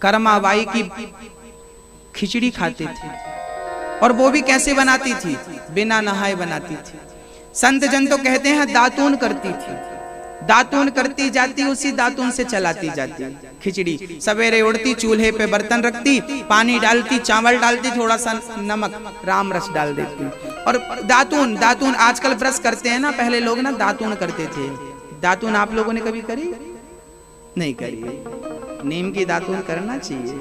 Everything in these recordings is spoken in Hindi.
कर्माबाई की खिचड़ी खाते थे, और वो भी कैसे बनाती थी? बिना नहाए बनाती थी। संत जन तो कहते हैं दातून करती थी, दातून करती जाती, उसी दातून से चलाती जाती खिचड़ी। सवेरे उड़ती, चूल्हे पे बर्तन रखती, पानी डालती, चावल डालती, थोड़ा सा नमक, राम रस डाल देती, और दातून। दातून आजकल ब्रश करते हैं ना, पहले लोग ना दातून करते थे। दातून आप लोगों ने कभी करी? नहीं करी। नीम की दातून करना चाहिए,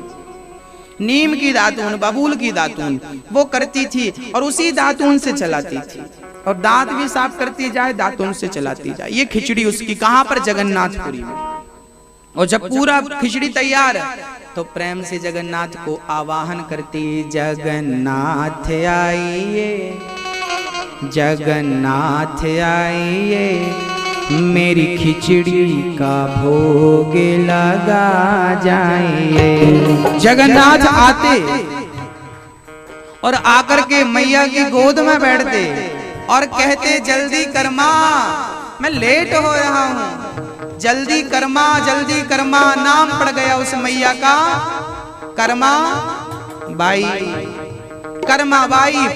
नीम की दातून, बबूल की दातून वो करती थी, और उसी दातून से चलाती थी, और दांत भी साफ करती जाए, दातून से चलाती जाए। ये खिचड़ी उसकी कहां पर? जगन्नाथपुरी में। और जब पूरा खिचड़ी तैयार तो प्रेम से जगन्नाथ को आवाहन करती, जगन्नाथ आइए, जगन्नाथ आइए, मेरी खिचड़ी का भोग लगा जाइए। जगन्नाथ आते और आकर के मैया की गोद में बैठते और कहते, जल्दी कर माँ, मैं लेट हो रहा हूं, जल्दी कर्मा, जल्दी कर्मा। नाम पड़ गया उस मैया का कर्मा बाई, कर्मा बाई।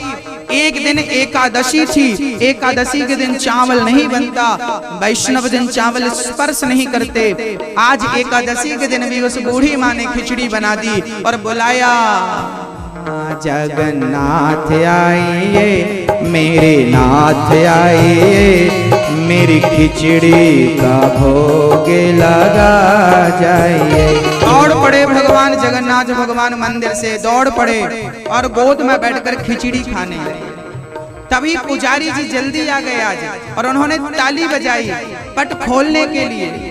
एक दिन एकादशी थी, एकादशी के दिन चावल नहीं बनता, वैष्णव दिन चावल स्पर्श नहीं करते। आज एकादशी के दिन भी उस बूढ़ी माँ ने खिचड़ी बना दी और बुलाया, जगन्नाथ आइए, मेरे नाथ आइए, मेरी खिचड़ी का भोग लगा जाइए। दौड़ पड़े भगवान जगन्नाथ, भगवान मंदिर से दौड़ पड़े और गोद में बैठकर खिचड़ी खाने लगे। तभी पुजारी जी जल्दी आ गए आज, और उन्होंने ताली बजाई पट खोलने के लिए।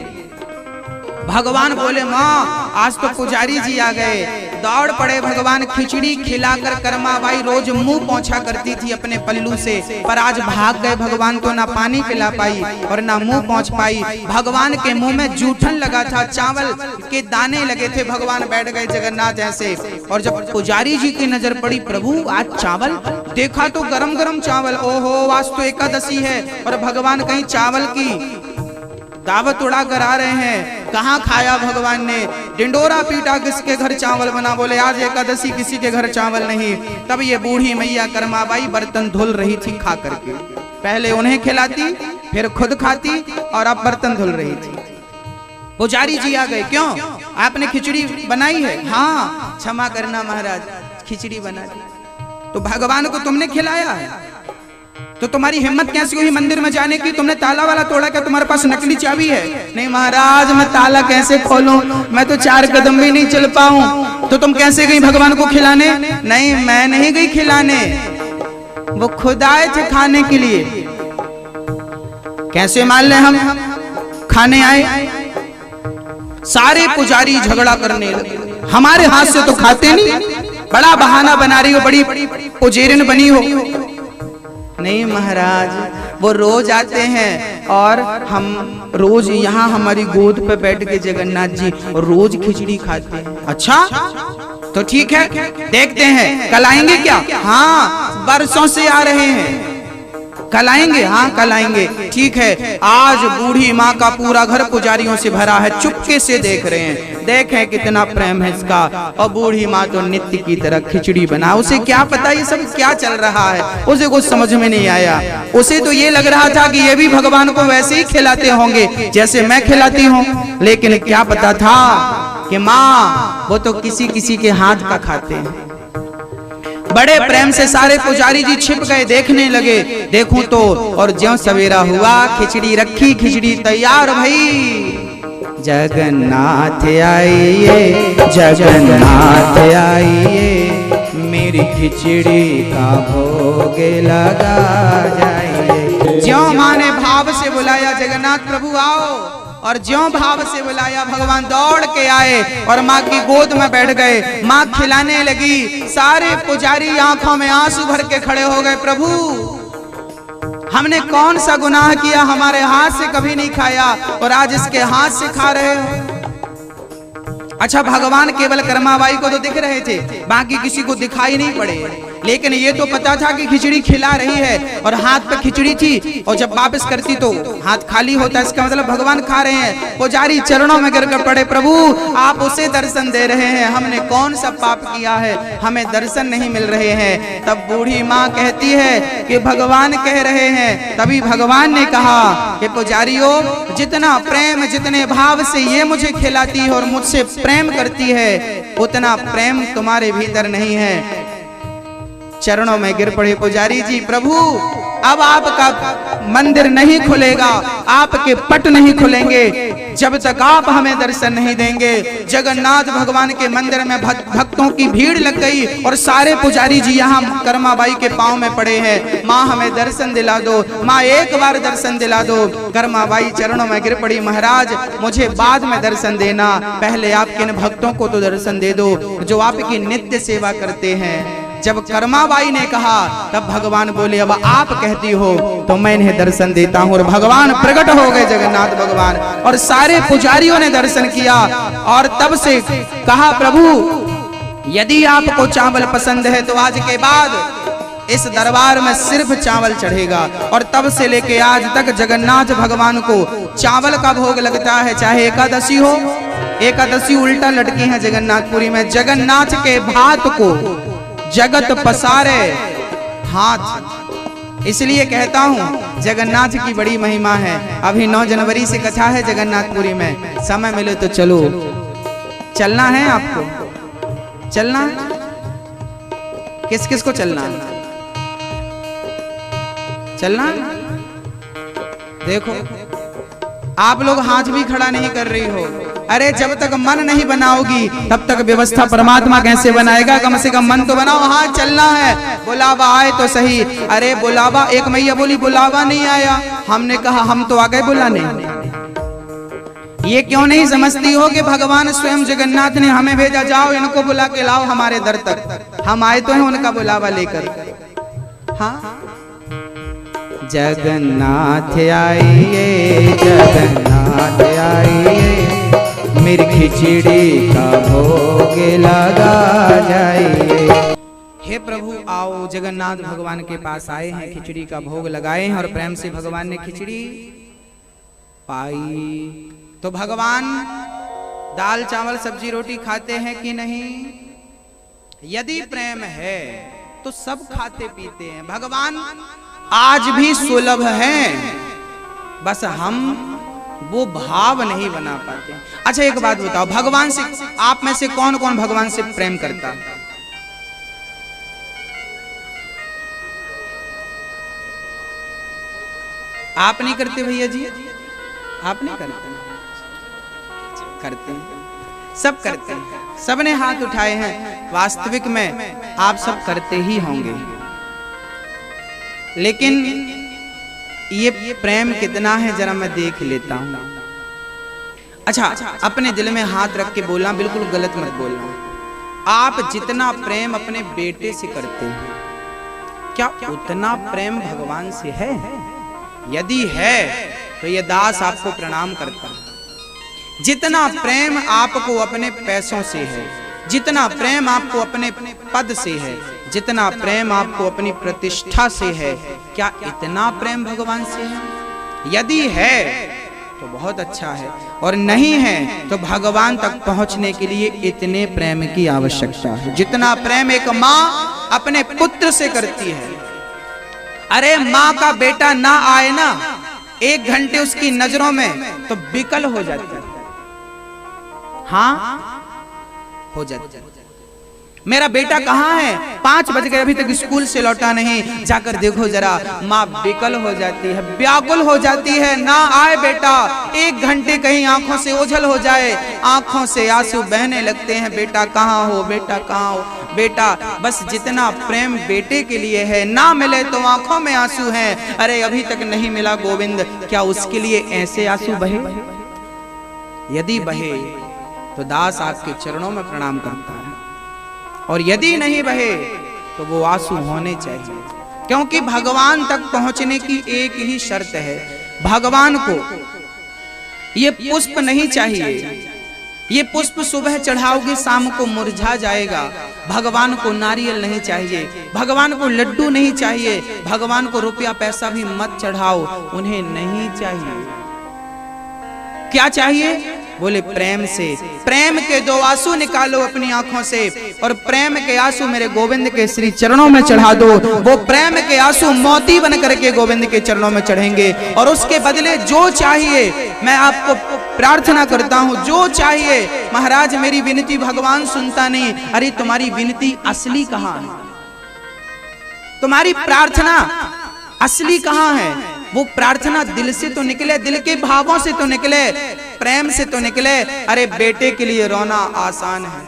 भगवान बोले, माँ आज तो पुजारी जी आ गए। दौड़ पड़े भगवान, खिचड़ी खिलाकर कर्माबाई रोज मुंह पोंछा करती थी अपने पल्लू से, पर आज भाग गए भगवान को, ना पानी पिला पाई और ना मुंह पोंछ पाई। भगवान के मुंह में जूठन लगा था, चावल के दाने लगे थे। भगवान बैठ गए जगन्नाथ ऐसे, और जब पुजारी जी की नजर पड़ी, प्रभु आज चावल, देखा तो गरम गरम चावल। ओहो, आज तो एकादशी है और भगवान कहीं चावल की दावत उड़ा कर आ रहे हैं। कहाँ खाया भगवान ने? डिंडोरा पीटा, किसके घर चावल बना? बोले आज एकादशी, किसी के घर चावल नहीं। तब ये बूढ़ी मैया कर्माबाई बर्तन धुल रही थी खा करके। पहले उन्हें खिलाती, फिर खुद खाती, और अब बर्तन धुल रही थी। पुजारी जी आ गए, क्यों आपने खिचड़ी बनाई है? हाँ, क्षमा करना महाराज, खिचड़ी बना दी। तो भगवान को तुमने खिलाया है, तो तुम्हारी हिम्मत कैसी हुई मंदिर में जाने की? तुमने ताला वाला तोड़ा क्या? तुम्हारे पास नकली चाबी है? नहीं महाराज, मैं ताला कैसे खोलूं, मैं तो 4 कदम भी नहीं चल पाऊं। तो तुम कैसे गई भगवान को खिलाने? नहीं, मैं नहीं गई खिलाने, वो खुद आए थे खाने के लिए। कैसे मान ले हम खाने आए? सारे पुजारी झगड़ा करने लगे, हमारे हाथ से तो खाते नहीं, बड़ा बहाना बना रही हो, बड़ी पुजेरिन बनी हो। नहीं महाराज, वो रोज आते हैं और हम रोज यहाँ हमारी गोद पे बैठ के जगन्नाथ जी रोज खिचड़ी खाते हैं। अच्छा तो ठीक है, देखते हैं कल आएंगे क्या? हाँ, बरसों से आ रहे हैं, कल आएंगे? हाँ कल आएंगे। ठीक है, आज बूढ़ी माँ का पूरा घर पुजारियों से भरा है, चुपके से देख रहे हैं, देखें कितना प्रेम है इसका। और बूढ़ी माँ तो नित्य की तरह खिचड़ी बना, उसे क्या पता ये सब क्या चल रहा है, उसे कुछ समझ में नहीं आया। उसे तो ये लग रहा था कि ये भी भगवान को वैसे ही खिलाते होंगे जैसे मैं खिलाती हूँ, लेकिन क्या पता था कि माँ वो तो किसी किसी के हाथ का खाते हैं। बड़े प्रेम से सारे पुजारी जी छिप गए, देखने लगे। देखूं तो और ज्यों सवेरा हुआ, खिचड़ी रखी, खिचड़ी तैयार भई। जगन्नाथ आइए, जगन्नाथ आइए, मेरी खिचड़ी का भोग लगा जाइए। ज्यों माँ ने भाव से बुलाया, जगन्नाथ प्रभु आओ, और ज्यों भाव से बुलाया, भगवान दौड़ के आए और माँ की गोद में बैठ गए। माँ खिलाने लगी, सारे पुजारी आंखों में आंसू भर के खड़े हो गए। प्रभु हमने कौन सा गुनाह किया, हमारे हाथ से कभी नहीं खाया और आज इसके हाथ से खा रहे हो। अच्छा, भगवान केवल कर्माबाई को तो दिख रहे थे, बाकी किसी को दिखाई नहीं पड़े। लेकिन ये तो पता था कि खिचड़ी खिला रही है और हाथ पे खिचड़ी थी, और जब वापस करती तो हाथ खाली होता, इसका मतलब भगवान खा रहे हैं। पुजारी चरणों में गिरकर पड़े, प्रभु आप उसे दर्शन दे रहे हैं, हमने कौन सा पाप किया है, हमें दर्शन नहीं मिल रहे हैं। तब बूढ़ी माँ कहती है कि भगवान कह रहे हैं। तभी भगवान ने कहा कि पुजारियों, जितना प्रेम जितने भाव से ये मुझे खिलाती है और मुझसे प्रेम करती है, उतना प्रेम तुम्हारे भीतर नहीं है। चरणों में गिर पड़े पुजारी जी, प्रभु अब आपका मंदिर नहीं खुलेगा, आपके पट नहीं खुलेंगे जब तक आप हमें दर्शन नहीं देंगे। जगन्नाथ भगवान के मंदिर में भक्तों की भीड़ लग गई और सारे पुजारी जी यहाँ कर्माबाई के पांव में पड़े हैं। माँ हमें दर्शन दिला दो, माँ एक बार दर्शन दिला दो। कर्माबाई चरणों में गिर पड़ी, महाराज मुझे बाद में दर्शन देना, पहले आपके इन भक्तों को तो दर्शन दे दो जो आपकी नित्य सेवा करते हैं। जब कर्माबाई ने कहा तब भगवान बोले, अब आप कहती हो तो मैं इन्हें दर्शन देता हूँ। और भगवान प्रकट हो गए जगन्नाथ भगवान, और सारे पुजारियों ने दर्शन किया। और तब से कहा, प्रभु यदि आपको चावल पसंद है तो आज के बाद इस दरबार में सिर्फ चावल चढ़ेगा। और तब से लेके आज तक जगन्नाथ भगवान को चावल का भोग लगता है, चाहे एकादशी हो। एकादशी उल्टा लटकी है जगन्नाथपुरी में। जगन्नाथ के भात को जगत पसारे हाथ, इसलिए कहता हूँ जगन्नाथ की बड़ी महिमा है। अभी 9 जनवरी से कथा है जगन्नाथपुरी में, समय मिले तो चलो। चलना है आपको? चलना है? किस किस को चलना है? चलना है? देखो आप लोग हाथ भी खड़ा नहीं कर रही हो। अरे जब तक मन नहीं बनाओगी तब तक व्यवस्था परमात्मा कैसे बनाएगा? कम से कम मन तो बनाओ। हाँ चलना है, बुलावा आए तो सही। अरे बुलावा, एक मैया बोली बुलावा नहीं आया, हमने कहा हम तो आ गए बुलाने। ये क्यों नहीं समझती हो कि भगवान स्वयं जगन्नाथ ने हमें भेजा, जाओ इनको बुला के लाओ हमारे दर तक। हम आए तो हैं उनका बुलावा लेकर। हाँ जगन्नाथ आइए, जगन्नाथ आइए, मेरी खिचड़ी का भोग लगा जाइए। हे प्रभु आओ, जगन्नाथ भगवान के पास आए हैं, खिचड़ी का भोग लगाए हैं और प्रेम से भगवान ने खिचड़ी पाई। तो भगवान दाल चावल सब्जी रोटी खाते हैं कि नहीं? यदि प्रेम है तो सब खाते पीते हैं। भगवान आज भी सुलभ हैं, बस हम वो भाव नहीं बना पाते। अच्छा एक बात बताओ, भगवान से आप में से कौन कौन भगवान से प्रेम करता? आप नहीं करते भैया जी? आप नहीं करते? करते हैं, सब करते हैं, सबने हाथ उठाए हैं। वास्तविक में आप सब करते ही होंगे, लेकिन ये प्रेम कितना है जरा मैं देख लेता हूं। अच्छा अपने दिल में हाथ रख के बोलना, बिल्कुल गलत मत बोलना। आप जितना प्रेम अपने बेटे से करते हैं, क्या उतना प्रेम भगवान से है? यदि है तो ये दास आपको प्रणाम करता है। जितना प्रेम आपको अपने पैसों से है, जितना प्रेम आपको अपने पद से है, जितना प्रेम आपको अपनी प्रतिष्ठा से है, क्या इतना प्रेम भगवान से है? यदि है तो बहुत अच्छा है, और नहीं है तो भगवान तक पहुंचने के लिए इतने प्रेम की आवश्यकता है जितना प्रेम एक माँ अपने पुत्र से करती है। अरे माँ का बेटा ना आए ना 1 घंटे उसकी नजरों में तो विकल हो जाता है। हाँ हो जाता है। मेरा बेटा कहाँ है? 5 बज गए, अभी तक स्कूल से लौटा नहीं, जाकर देखो जरा। माँ विकल हो जाती है, व्याकुल हो जाती है, ना आए बेटा। 1 घंटे कहीं आंखों से ओझल हो जाए, आंखों से आंसू बहने लगते हैं। बेटा कहाँ हो, बेटा कहाँ हो? बेटा बस जितना प्रेम बेटे के लिए है, ना मिले तो आंखों में आंसू हैं। अरे अभी तक नहीं मिला गोविंद, क्या उसके लिए ऐसे आंसू बहे? यदि बहे तो दास आपके चरणों में प्रणाम करता है, और यदि नहीं बहे तो वो आंसू होने चाहिए। क्योंकि भगवान तक पहुंचने की एक ही शर्त है, भगवान को ये पुष्प नहीं चाहिए, ये पुष्प सुबह चढ़ाओगे शाम को मुरझा जाएगा। भगवान को नारियल नहीं चाहिए, भगवान को लड्डू नहीं चाहिए, भगवान को रुपया पैसा भी मत चढ़ाओ, उन्हें नहीं चाहिए। क्या चाहिए? बोले प्रेम से। प्रेम के 2 आंसू निकालो अपनी आंखों से और प्रेम के आंसू मेरे गोविंद के श्री चरणों में चढ़ा दो। वो प्रेम के आंसू मोती बन करके गोविंद के चरणों में चढ़ेंगे और उसके बदले जो चाहिए मैं आपको प्रार्थना करता हूं, जो चाहिए। महाराज मेरी विनती भगवान सुनता नहीं। अरे तुम्हारी विनती असली कहां है? तुम्हारी प्रार्थना असली कहां है? वो प्रार्थना दिल से तो निकले, दिल के भावों से तो निकले, प्रेम से तो निकले। अरे बेटे के लिए रोना आसान है,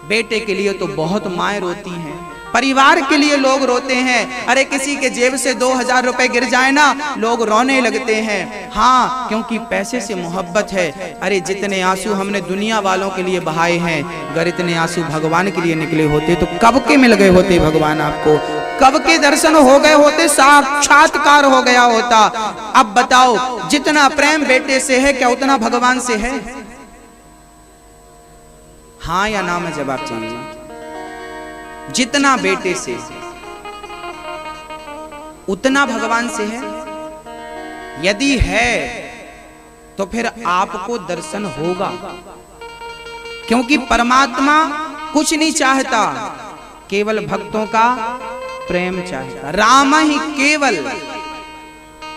बेटे के लिए तो बहुत माएं रोती हैं, परिवार के लिए लोग रोते हैं। अरे किसी के जेब से 2000 रुपए गिर जाए ना, लोग रोने लगते हैं। हाँ, क्योंकि पैसे से मोहब्बत है। अरे जितने आंसू हमने दुनिया वालों के लिए बहाए हैं, अगर इतने आंसू भगवान के लिए निकले होते तो कब के मिल गए होते भगवान आपको, कब के दर्शन हो गए होते, साक्षात्कार हो गया होता। अब बताओ, जितना प्रेम बेटे से है क्या उतना भगवान से है? हाँ या ना में जवाब चाहिए। जितना बेटे से उतना भगवान से है? यदि है तो फिर आपको दर्शन होगा, क्योंकि परमात्मा कुछ नहीं चाहता, केवल भक्तों का प्रेम चाहता। राम ही केवल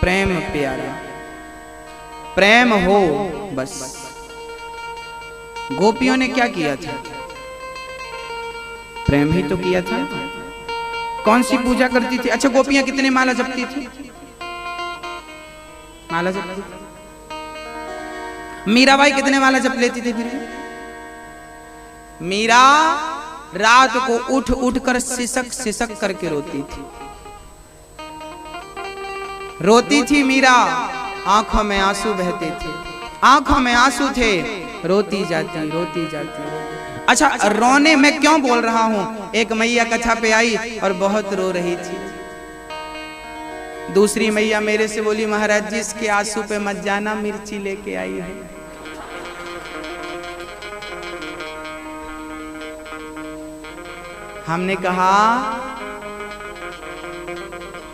प्रेम प्यारा, प्रेम हो बस। गोपियों ने क्या किया था? प्रेम ही तो किया था। कौन सी पूजा करती थी? अच्छा, गोपियां कितने माला जपती थी? माला जपती थी। मीराबाई कितने माला जप लेती थी? फिर मीरा रात को उठ उठ कर सिसक सिसक करके रोती थी, रोती थी मीरा। आंखों में आंसू बहते थे, आंखों में आंसू थे, रोती जाती रोती जाती। अच्छा, रोने में क्यों बोल रहा हूं? एक मैया कथा पे आई और बहुत रो रही थी। दूसरी मैया मेरे से बोली, महाराज जी इसके आंसू पे मत जाना, मिर्ची लेके आई है। हमने कहा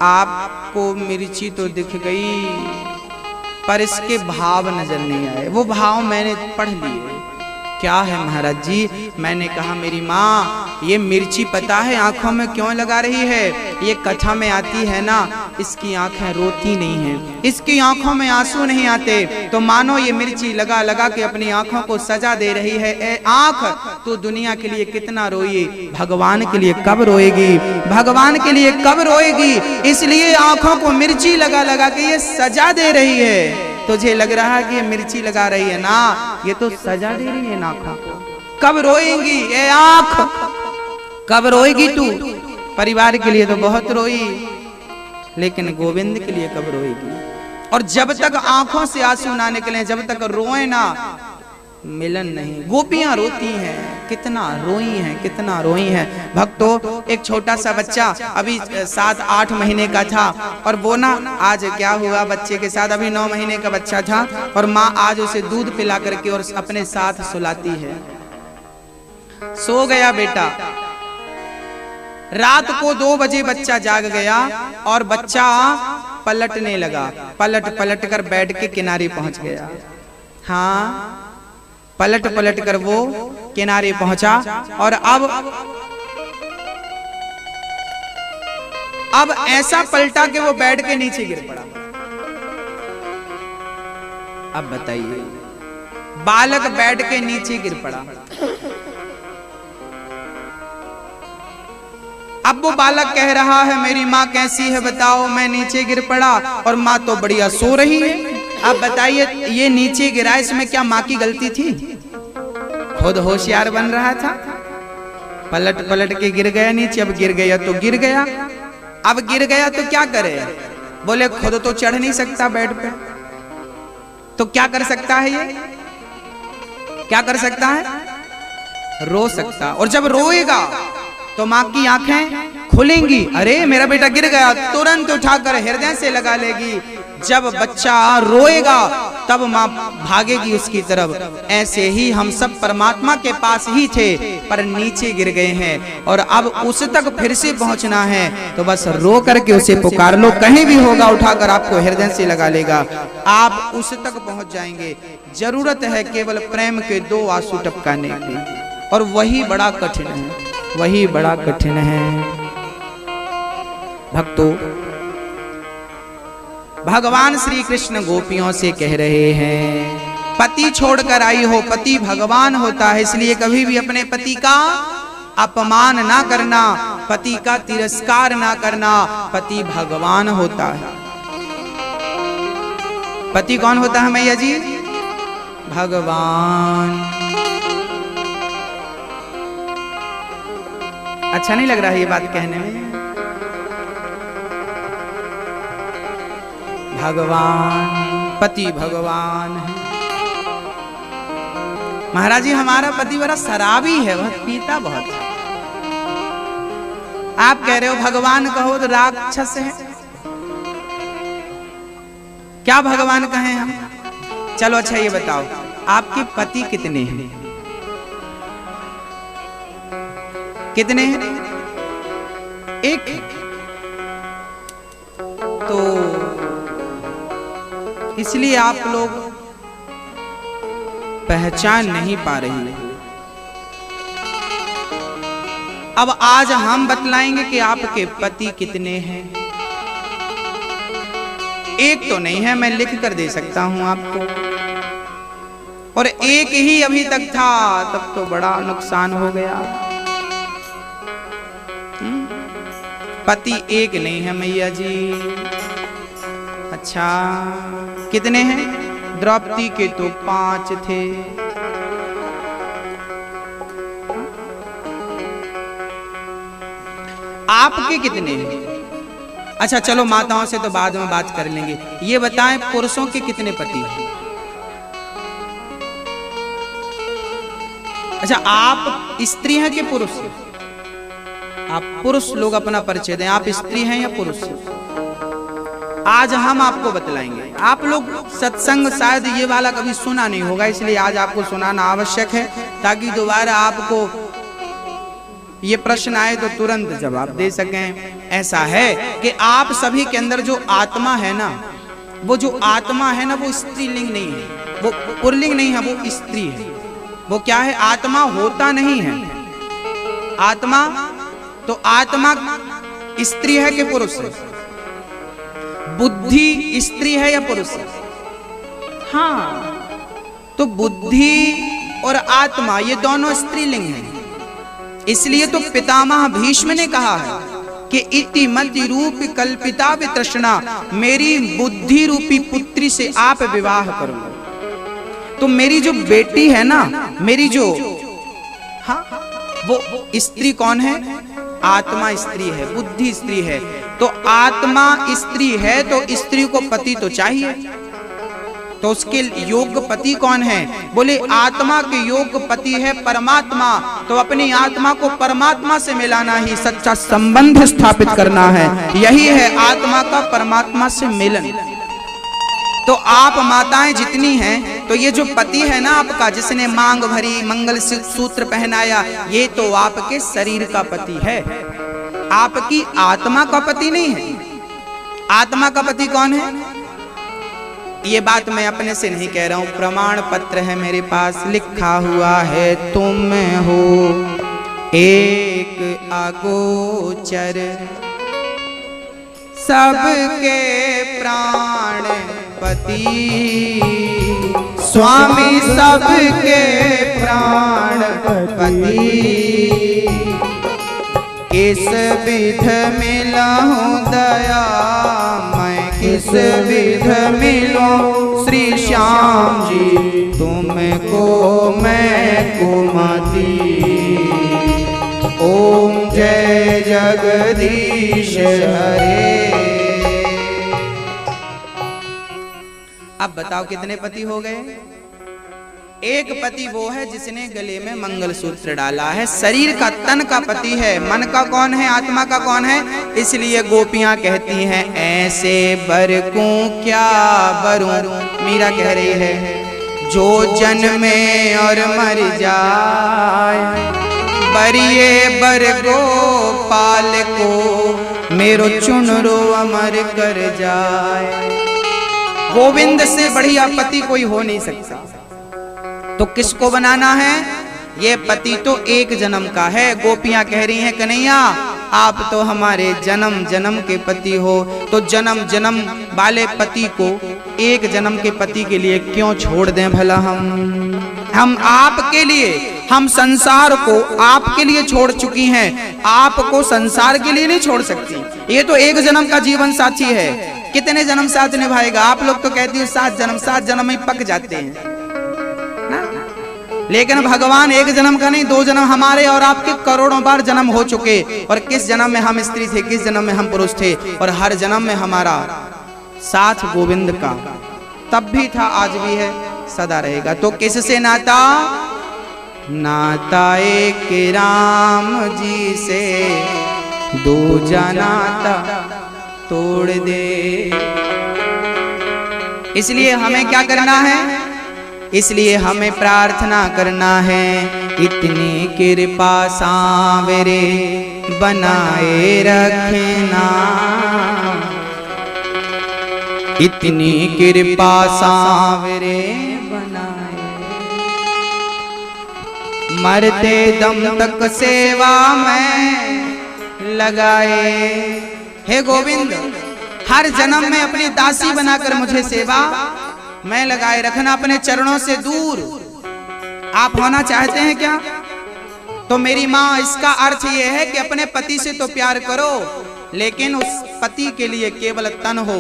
आपको मिर्ची तो दिख गई पर इसके भाव नजर नहीं आए। वो भाव मैंने पढ़ लिए। क्या है महाराज जी? मैंने कहा मेरी माँ, ये मिर्ची पता है आंखों में क्यों लगा रही है? ये कथा में आती है ना, इसकी आंखें रोती नहीं हैं, इसकी आंखों में आंसू नहीं आते, तो मानो ये मिर्ची लगा लगा के अपनी आंखों को सजा दे रही है। ए आंख, तू दुनिया के लिए कितना रोई, भगवान के लिए कब रोएगी? भगवान के लिए कब रोएगी? इसलिए आंखों को मिर्ची लगा लगा के ये सजा दे रही है। तुझे लग रहा है कि ये मिर्ची लगा रही है ना, ये तो सजा दे रही है आंखों को। कब रोएंगी ये आंख? कब रोएगी तू? परिवार के लिए तो बहुत रोई, लेकिन गोविंद के लिए कब रोएगी? और जब तक आंखों से आंसू ना निकले, जब तक रोए ना, मिलन नहीं। गोपियां रोती हैं, कितना रोई हैं, कितना रोई हैं। भक्तों, एक छोटा सा बच्चा अभी 7-8 महीने का था और वो ना, आज क्या हुआ बच्चे के साथ, अभी 9 महीने का बच्चा था और माँ आज उसे दूध पिला करके और अपने साथ सुलाती है। सो गया बेटा। रात को 2 बजे बच्चा जाग गया और बच्चा पलटने लगा, पलट पलट कर बेड के किनारे पहुंच गया। हाँ, पलट पलट कर वो किनारे पहुंचा और अब ऐसा पलटा कि वो बेड के नीचे गिर पड़ा। अब बताइए, बालक बेड के नीचे गिर पड़ा। अब वो बालक कह रहा है मेरी माँ कैसी है बताओ, मैं नीचे गिर पड़ा और माँ तो बढ़िया सो रही है। अब बताइए, ये नीचे गिरा, इसमें क्या माँ की गलती थी? खुद होशियार बन रहा था, पलट पलट के गिर गया नीचे। अब गिर गया तो गिर गया, अब गिर गया तो क्या करे? बोले खुद तो चढ़ नहीं सकता बेड पे, तो क्या कर सकता है? ये क्या कर सकता है? रो सकता। और जब रोएगा तो माँ की आंखें खुलेंगी, अरे मेरा बेटा गिर गया, तुरंत उठाकर हृदय से लगा लेगी। जब बच्चा रोएगा तब माँ भागेगी उसकी तरफ। ऐसे ही हम सब परमात्मा के पास ही थे पर नीचे गिर गए हैं और अब उस तक फिर से पहुंचना है, तो बस रो करके उसे पुकार लो, कहीं भी होगा उठाकर आपको हृदय से लगा लेगा, आप उस तक पहुंच जाएंगे। जरूरत है केवल प्रेम के दो आंसू टपकाने की, और वही बड़ा कठिन है, वही बड़ा कठिन है। भक्तों, भगवान श्री कृष्ण गोपियों से कह रहे हैं, पति छोड़कर आई हो, पति भगवान होता है, इसलिए कभी भी अपने पति का अपमान ना करना, पति का तिरस्कार ना करना। पति भगवान होता है। पति कौन होता है मैया जी? भगवान। अच्छा नहीं लग रहा है ये बात कहने में? भगवान, पति भगवान है। महाराज जी, हमारा पति बड़ा शराबी है, वह पीता बहुत है। आप कह रहे हो भगवान कहो तो राक्षस है, क्या भगवान कहें हम? चलो अच्छा ये बताओ, आपके पति कितने हैं? कितने हैं? एक। तो इसलिए आप लोग पहचान नहीं पा रही। अब आज हम बतलाएंगे कि आपके पति कितने हैं। एक तो नहीं है, मैं लिख कर दे सकता हूं आपको, और एक ही अभी तक था, तब तो बड़ा नुकसान हो गया। पति एक नहीं है मैया जी। अच्छा, कितने हैं? द्रौपदी के तो 5 थे। आपके कितने हैं? अच्छा चलो, माताओं से तो बाद में बात कर लेंगे। ये बताएं, पुरुषों के कितने पति हैं? अच्छा, आप स्त्री हैं कि पुरुष हैं? आप पुरुष लोग अपना परिचय दें, आप स्त्री हैं या पुरुष हैं? आज हम आपको बतलाएंगे। आप लोग सत्संग शायद ये वाला कभी सुना नहीं होगा, इसलिए आज आपको सुनाना आवश्यक है, ताकि दोबारा आपको ये प्रश्न आए तो तुरंत जवाब दे सकें। ऐसा है कि आप सभी के अंदर जो आत्मा है ना, वो जो आत्मा है ना, वो स्त्रीलिंग नहीं है, वो पुल्लिंग नहीं है, वो स्त्री है। वो क्या है? आत्मा होता नहीं है। आत्मा तो आत्मा स्त्री है कि पुरुष है? बुद्धि स्त्री है या पुरुष है? हाँ, तो बुद्धि और आत्मा ये दोनों स्त्रीलिंग हैं। इसलिए तो पितामह भीष्म ने कहा है कि इति मति रूप कल्पिता वितृष्णा, मेरी बुद्धि रूपी पुत्री से आप विवाह करो। तो मेरी जो बेटी है ना, मेरी जो, हाँ, वो स्त्री कौन है? आत्मा स्त्री है, बुद्धि स्त्री है। तो आत्मा स्त्री है तो स्त्री को पति तो चाहिए। तो उसके योग्य पति कौन है? बोले आत्मा के योग्य पति है परमात्मा। तो अपनी आत्मा को परमात्मा से मिलाना ही सच्चा संबंध स्थापित करना है। यही है आत्मा का परमात्मा से मिलन। तो आप माताएं जितनी हैं, तो ये जो पति है ना आपका, जिसने मांग भरी, मंगल सूत्र पहनाया, ये तो आपके शरीर का पति है, आपकी आत्मा का पति नहीं है। आत्मा का पति कौन है? ये बात मैं अपने से नहीं कह रहा हूं, प्रमाण पत्र है मेरे पास, लिखा हुआ है, तुम हो एक अगोचर सबके प्राण पति, स्वामी सबके प्राण पति, किस विध मिलूं दया मैं, किस विध मिलूं श्री श्याम जी तुमको मैं कुमति। ओम जय जगदीश हरे। अब बताओ कितने पति हो गए? एक पति वो है जिसने गले में मंगलसूत्र डाला है, शरीर का तन का पति है, मन का कौन है, आत्मा का कौन है। इसलिए गोपियां कहती हैं ऐसे बर को क्या बरूं, मीरा कह रही है जो जन्मे और मर जाए, बरिए बर गोपाल को मेरो चुनरो अमर कर जाए। गोविंद से बढ़िया पति कोई हो नहीं सकता। तो किसको बनाना है? ये पति तो एक जन्म का है। गोपियां कह रही हैं कन्हैया आप तो हमारे जन्म जन्म के पति हो, तो जन्म जन्म वाले पति को एक जन्म के पति के लिए क्यों छोड़ दें भला। हम आपके लिए, हम संसार को आपके लिए छोड़ चुकी हैं, आपको संसार के लिए नहीं छोड़ सकती। ये तो एक जन्म का जीवन साथी है, कितने जन्म साथ निभाएगा। आप लोग तो कहती हो 7 जन्म में पक जाते हैं ना? लेकिन भगवान एक जन्म का नहीं, 2 जन्म हमारे और आपके करोड़ों बार जन्म हो चुके। और किस जन्म में हम स्त्री थे, किस जन्म में हम पुरुष थे, और हर जन्म में हमारा साथ गोविंद का तब भी था, आज भी है, सदा रहेगा। तो किससे नाता? नाता एक राम जी से, दूजा नाता तोड़ दे। इसलिए हमें क्या करना है? इसलिए हमें प्रार्थना करना है इतनी कृपा सांवरे बनाए रखना, इतनी कृपा सांवरे बनाए, मरते दम तक सेवा में लगाए। हे गोविंद हर जन्म में अपनी दासी बनाकर मुझे सेवा मैं लगाए रखना, अपने चरणों से दूर आप होना चाहते हैं क्या? तो मेरी माँ इसका अर्थ यह है कि अपने पति से तो प्यार करो, लेकिन उस पति के लिए केवल तन हो।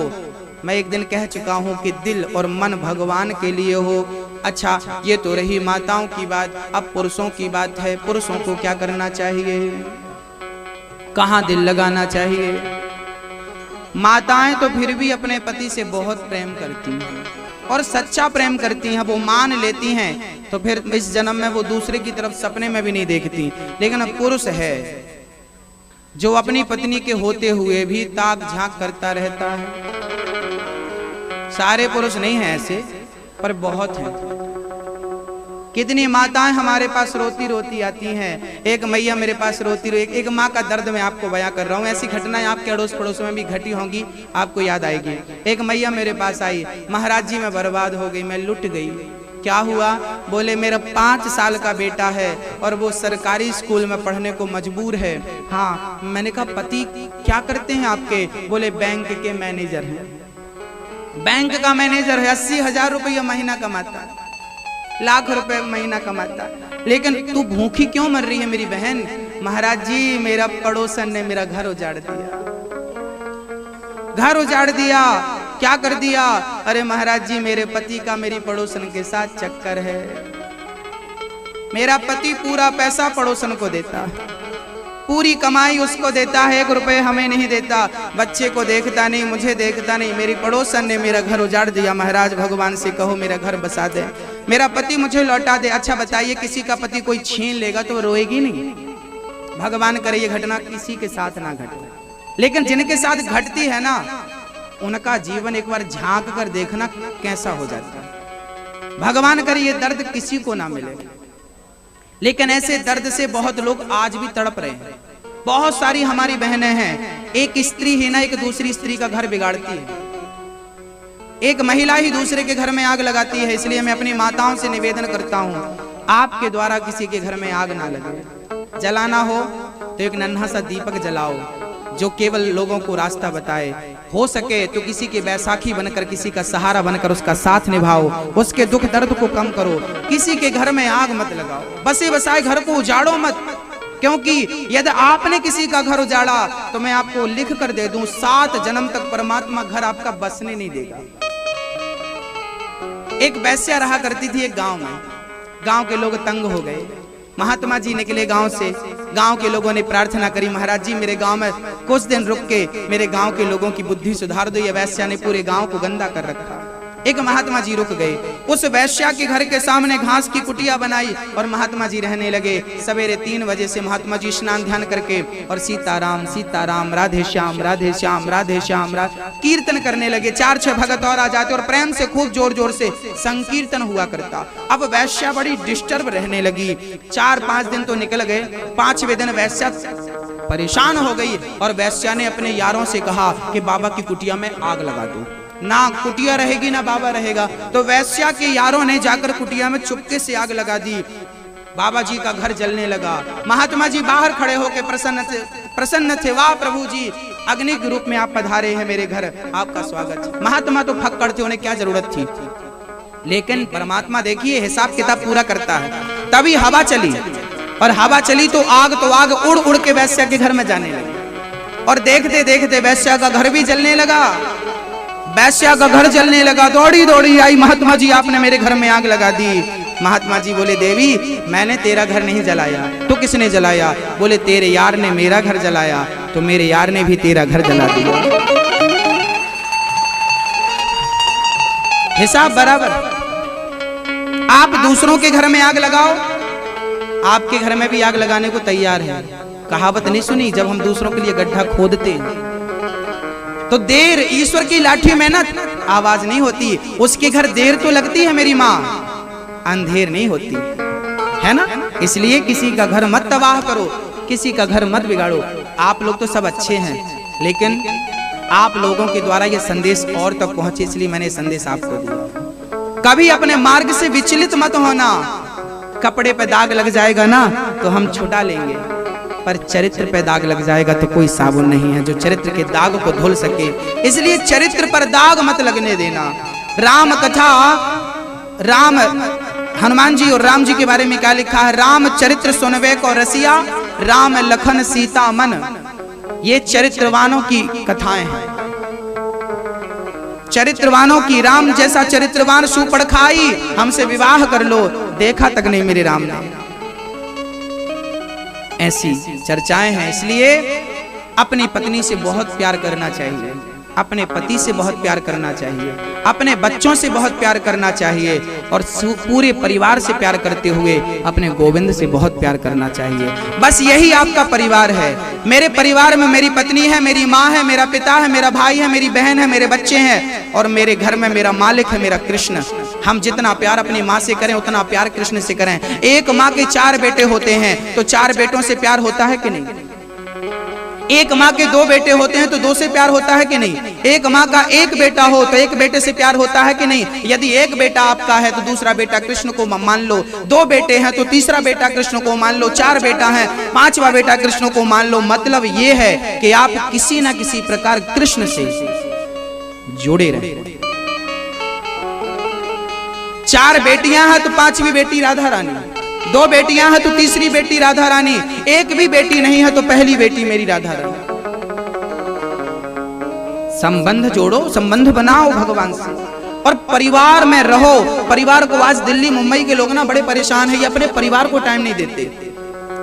मैं एक दिन कह चुका हूं कि दिल और मन भगवान के लिए हो। अच्छा ये तो रही माताओं की बात, अब पुरुषों की बात है। पुरुषों को क्या करना चाहिए, कहाँ दिल लगाना चाहिए? माताएं तो फिर भी अपने पति से बहुत प्रेम करती हैं और सच्चा प्रेम करती हैं, वो मान लेती हैं, तो फिर इस जन्म में वो दूसरे की तरफ सपने में भी नहीं देखती। लेकिन अब पुरुष है जो अपनी पत्नी के होते हुए भी ताक झांक करता रहता है। सारे पुरुष नहीं हैं ऐसे, पर बहुत हैं। कितनी माताएं हमारे पास रोती रोती आती हैं। एक मैया मेरे पास रोती एक माँ का दर्द मैं आपको बयां कर रहा हूँ। ऐसी घटनाएं आपके अड़ोस पड़ोस में भी घटी होंगी, आपको याद आएगी। एक मैया मेरे पास आई, महाराज जी मैं बर्बाद हो गई, मैं लुट गई। क्या हुआ? बोले मेरा 5 साल का बेटा है और वो सरकारी स्कूल में पढ़ने को मजबूर है। हाँ, मैंने कहा पति क्या करते हैं आपके? बोले बैंक के मैनेजर हैं। बैंक का मैनेजर है, 80,000 रुपया महीना कमाता है, लाख रुपए महीना कमाता है। लेकिन तू भूखी क्यों मर रही है मेरी बहन? महाराज जी मेरा पड़ोसन ने मेरा घर उजाड़ दिया। घर उजाड़ दिया? क्या कर दिया? अरे महाराज जी मेरे पति का मेरी पड़ोसन के साथ चक्कर है। मेरा पति पूरा पैसा पड़ोसन को देता है, पूरी कमाई उसको देता है, 1 रुपए हमें नहीं देता। बच्चे को देखता नहीं, मुझे देखता नहीं। मेरी पड़ोसन ने मेरा घर उजाड़ दिया। महाराज भगवान से कहो मेरा घर बसा दे, मेरा पति मुझे लौटा दे। अच्छा बताइए किसी का पति कोई छीन लेगा तो रोएगी नहीं? भगवान करे ये घटना किसी के साथ ना घटे, लेकिन जिनके साथ घटती है ना उनका जीवन एक बार झांक कर देखना कैसा हो जाता है। भगवान करे ये दर्द किसी को ना मिले, लेकिन ऐसे दर्द से बहुत लोग आज भी तड़प रहे हैं। बहुत सारी हमारी बहनें हैं, एक स्त्री ही ना एक दूसरी स्त्री का घर बिगाड़ती है, एक महिला ही दूसरे के घर में आग लगाती है। इसलिए मैं अपनी माताओं से निवेदन करता हूँ आपके द्वारा किसी के घर में आग ना लगे। जलाना हो तो एक नन्हा सा दीपक जलाओ जो केवल लोगों को रास्ता बताए। हो सके तो किसी की बैसाखी बनकर, किसी का सहारा बनकर उसका साथ निभाओ, उसके दुख दर्द को कम करो। किसी के घर में आग मत लगाओ, बसे बसाए घर को उजाड़ो मत, क्योंकि यदि आपने किसी का घर उजाड़ा तो मैं आपको लिख कर दे दूं 7 जन्म तक परमात्मा घर आपका बसने नहीं देगा। एक वैश्या रहा करती थी एक गांव में। गांव के लोग तंग हो गए, महात्मा जी निकले गांव से। गांव के लोगों ने प्रार्थना करी, महाराज जी मेरे गांव में कुछ दिन रुक के मेरे गांव के लोगों की बुद्धि सुधार दो, ये वैश्या ने पूरे गांव को गंदा कर रखा। एक महात्मा जी रुक गए। उस वैश्या के घर के सामने घास की कुटिया बनाई और महात्मा जी रहने लगे। सवेरे 3 बजे से महात्मा जी स्नान ध्यान करके और सीताराम सीताराम, राधे श्याम राधे श्याम, राधे श्याम कीर्तन करने लगे। 4-6 भगत और आ जाते और प्रेम से खूब जोर जोर से संकीर्तन हुआ करता। अब वैश्या बड़ी डिस्टर्ब रहने लगी। 4-5 दिन तो निकल गए। 5वें दिन वैश्या परेशान हो गई और वैश्या ने अपने यारों से कहा कि बाबा की कुटिया में आग लगा दो, ना कुटिया रहेगी ना बाबा रहेगा। तो वैश्या के यारों ने जाकर कुटिया में चुपके से आग लगा दी। बाबा जी का घर जलने लगा। महात्मा जी बाहर खड़े होकर प्रसन्न थे। वाह प्रभु जी, अग्नि के रूप में आप पधारे हैं मेरे घर, आपका स्वागत। महात्मा तो फक्कड़ थे, उन्हें क्या जरूरत थी, लेकिन परमात्मा देखिए हिसाब किताब पूरा करता है। तभी हवा चली और हवा चली तो आग उड़ उड़ के वैश्या के घर में जाने लगी। और देखते देखते वैश्या का घर भी जलने लगा। वैश्या का घर जलने लगा। दौड़ी दौड़ी आई, महात्मा जी आपने मेरे घर में आग लगा दी। महात्मा जी बोले, देवी मैंने तेरा घर नहीं जलाया। तो किसने जलाया? बोले, तेरे यार ने मेरा घर जलाया, तो मेरे यार ने भी तेरा घर जला दिया। हिसाब बराबर। आप दूसरों के घर में आग लगाओ, आपके घर में भी आग लगाने को तैयार है। कहावत नहीं सुनी, जब हम दूसरों के लिए गड्ढा खोदते तो देर, ईश्वर की लाठी मेहनत आवाज नहीं होती, उसके घर देर तो लगती है मेरी माँ, अंधेर नहीं होती है ना। इसलिए किसी का घर मत तबाह करो, किसी का घर मत बिगाड़ो। आप लोग तो सब अच्छे हैं, लेकिन आप लोगों के द्वारा ये संदेश और तक पहुंचे, इसलिए मैंने संदेश आपको दिया। कभी अपने मार्ग से विचलित मत होना। कपड़े पे दाग लग जाएगा ना तो हम छुटा लेंगे, पर चरित्र पे दाग लग जाएगा तो कोई साबुन नहीं है जो चरित्र के दाग को धुल सके। इसलिए चरित्र पर दाग मत लगने देना। राम कथा, राम हनुमान जी और राम जी के बारे में क्या लिखा है? राम चरित्र सुनवे को रसिया, राम लखन सीता मन। ये चरित्रवानों की कथाएं हैं, चरित्रवानों की। राम जैसा चरित्रवान सुपड़ खाई, हमसे विवाह कर लो, देखा तक नहीं मेरे राम ने। ऐसी चर्चाएं हैं। इसलिए अपनी पत्नी से बहुत प्यार करना चाहिए, अपने पति से बहुत प्यार करना चाहिए, अपने बच्चों से बहुत प्यार करना चाहिए और पूरे परिवार से प्यार करते हुए अपने गोविंद से बहुत प्यार करना चाहिए। बस यही आपका परिवार है। मेरे परिवार में मेरी पत्नी है, मेरी माँ है, मेरा पिता है, मेरा भाई है, मेरी बहन है, मेरे बच्चे हैं और मेरे घर में मेरा मालिक है, मेरा कृष्ण। हम जितना प्यार अपनी माँ से करें उतना प्यार कृष्ण से करें। एक माँ के 4 बेटे होते हैं तो 4 बेटों से प्यार होता है कि नहीं? एक माँ के 2 बेटे होते हैं तो 2 से प्यार होता है कि नहीं? एक माँ का 1 बेटा हो तो 1 बेटे से प्यार होता है कि नहीं? यदि 1 बेटा आपका है तो दूसरा बेटा कृष्ण को मान लो, 2 बेटे हैं तो तीसरा बेटा कृष्ण को मान लो, 4 बेटा है 5वां बेटा कृष्ण को मान लो। मतलब ये है कि आप किसी ना किसी प्रकार कृष्ण से जुड़े रहे। 4 बेटियां हैं तो 5वीं बेटी राधा रानी, 2 बेटियां हैं तो तीसरी बेटी राधा रानी, 1 भी बेटी नहीं है तो पहली बेटी मेरी राधा रानी। संबंध जोड़ो, संबंध बनाओ भगवान से और परिवार में रहो। परिवार को आज दिल्ली मुंबई के लोग ना बड़े परेशान है, ये अपने परिवार को टाइम नहीं देते।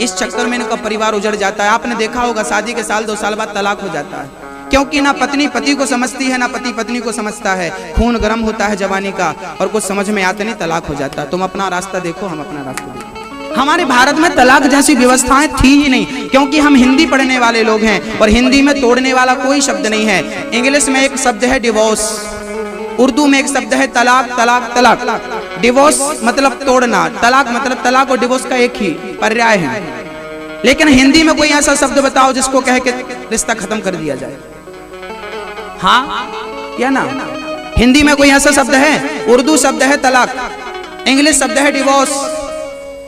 इस चक्कर में इनका परिवार उजड़ जाता है। आपने देखा होगा शादी के 1-2 साल बाद तलाक हो जाता है, क्योंकि ना पत्नी पति को समझती है ना पति पत्नी को समझता है। खून गर्म होता है जवानी का और कुछ समझ में आता नहीं, तलाक हो जाता है। तुम अपना रास्ता देखो, हम अपना रास्ता देखो। हमारे भारत में तलाक जैसी व्यवस्थाएं थी ही नहीं, क्योंकि हम हिंदी पढ़ने वाले लोग हैं और हिंदी में तोड़ने वाला कोई शब्द नहीं है। इंग्लिश में एक शब्द है डिवोर्स, उर्दू में एक शब्द है तलाक। तलाक तलाक, डिवोर्स मतलब तोड़ना, तलाक मतलब तलाक और डिवोर्स का एक ही पर्याय है। लेकिन हिंदी में कोई ऐसा शब्द बताओ जिसको कह के रिश्ता खत्म कर दिया जाए? हाँ या ना? हिंदी में कोई ऐसा शब्द है? उर्दू शब्द है तलाक, इंग्लिश शब्द है डिवोर्स,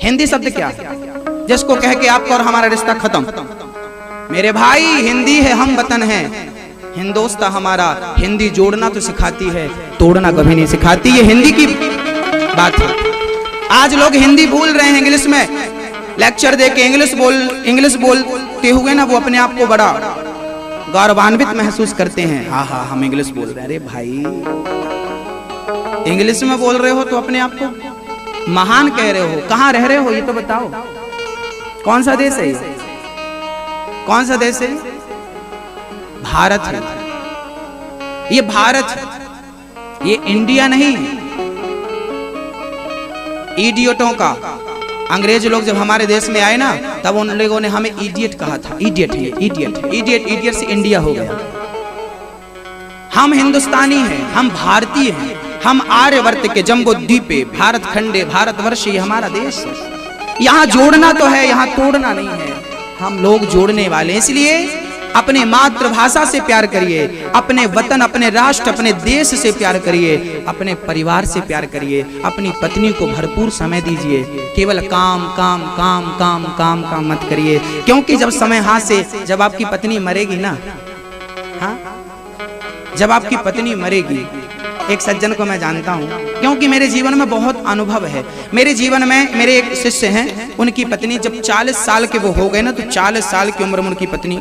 हिंदी शब्द क्या जिसको कह के आपका और हमारा रिश्ता खत्म? मेरे भाई, हिंदी है, हम वतन हैं, हिंदोस्तां हमारा। हिंदी जोड़ना तो सिखाती है, तोड़ना कभी नहीं सिखाती। ये हिंदी की बात है। आज लोग हिंदी भूल रहे हैं, इंग्लिश में लेक्चर देके इंग्लिश बोलते हुए ना वो अपने आप को बड़ा गौरवान्वित महसूस करते हैं। हाँ हम इंग्लिश बोल रहे हैं। अरे भाई, इंग्लिश में बोल रहे हो तो अपने आप को महान कह रहे हो। कहाँ रह रहे हो ये तो बताओ? कौन सा देश है ये? कौन सा देश है? भारत है। ये भारत है। ये इंडिया नहीं, इडियटों का। अंग्रेज लोग जब हमारे देश में आए ना, तब उन लोगों ने हमें इडियट कहा था। इडियट है, इडियट, इडियट, इडियट से इंडिया हो गया। हम हिंदुस्तानी हैं, हम भारतीय हैं, हम आर्यवर्त के जम्बो द्वीपे, भारत खंडे, भारतवर्ष, ये हमारा देश है। यहाँ जोड़ना तो है, यहाँ तोड़ना नहीं है। हम लोग जोड़ने वाले, इसलिए अपने मातृभाषा से प्यार करिए, अपने वतन, अपने राष्ट्र, अपने देश से प्यार करिए, अपने परिवार से प्यार करिए, अपनी पत्नी को भरपूर समय दीजिए। केवल काम काम काम काम काम काम मत करिए, क्योंकि जब समय हाथ से, जब आपकी पत्नी मरेगी ना, हाँ, जब आपकी पत्नी मरेगी, एक सज्जन को मैं जानता हूँ, क्योंकि मेरे जीवन में बहुत अनुभव है। मेरे जीवन में मेरे एक शिष्य हैं, उनकी पत्नी जब 40 साल के वो हो गए ना, तो 40 साल की उम्र में उनकी पत्नी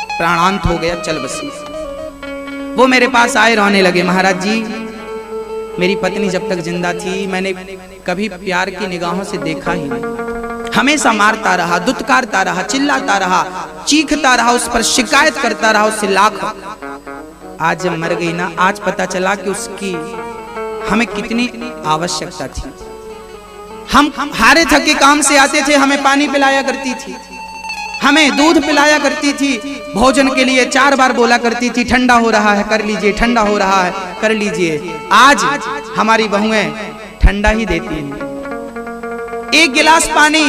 प्राणांत हो गया, चल बसी। वो मेरे पास आए, रोने लगे, महाराज जी मेरी पत्नी जब तक जिंदा थी मैंने कभी प्यार की निगाहों से देखा ही नहीं। हमेशा मारता रहा, दुत्कारता रहा, चिल्लाता रहा, चीखता रहा, उस पर शिकायत करता रहा, उससे लाख। आज जब मर गई ना, आज पता चला कि उसकी हमें कितनी आवश्यकता थी। हम हारे थके काम से आते थे, हमें पानी पिलाया करती थी, हमें दूध पिलाया करती थी, भोजन के लिए 4 बार बोला करती थी, ठंडा हो रहा है कर लीजिए, ठंडा हो रहा है कर लीजिए। आज हमारी बहुएं ठंडा ही देती हैं। एक गिलास पानी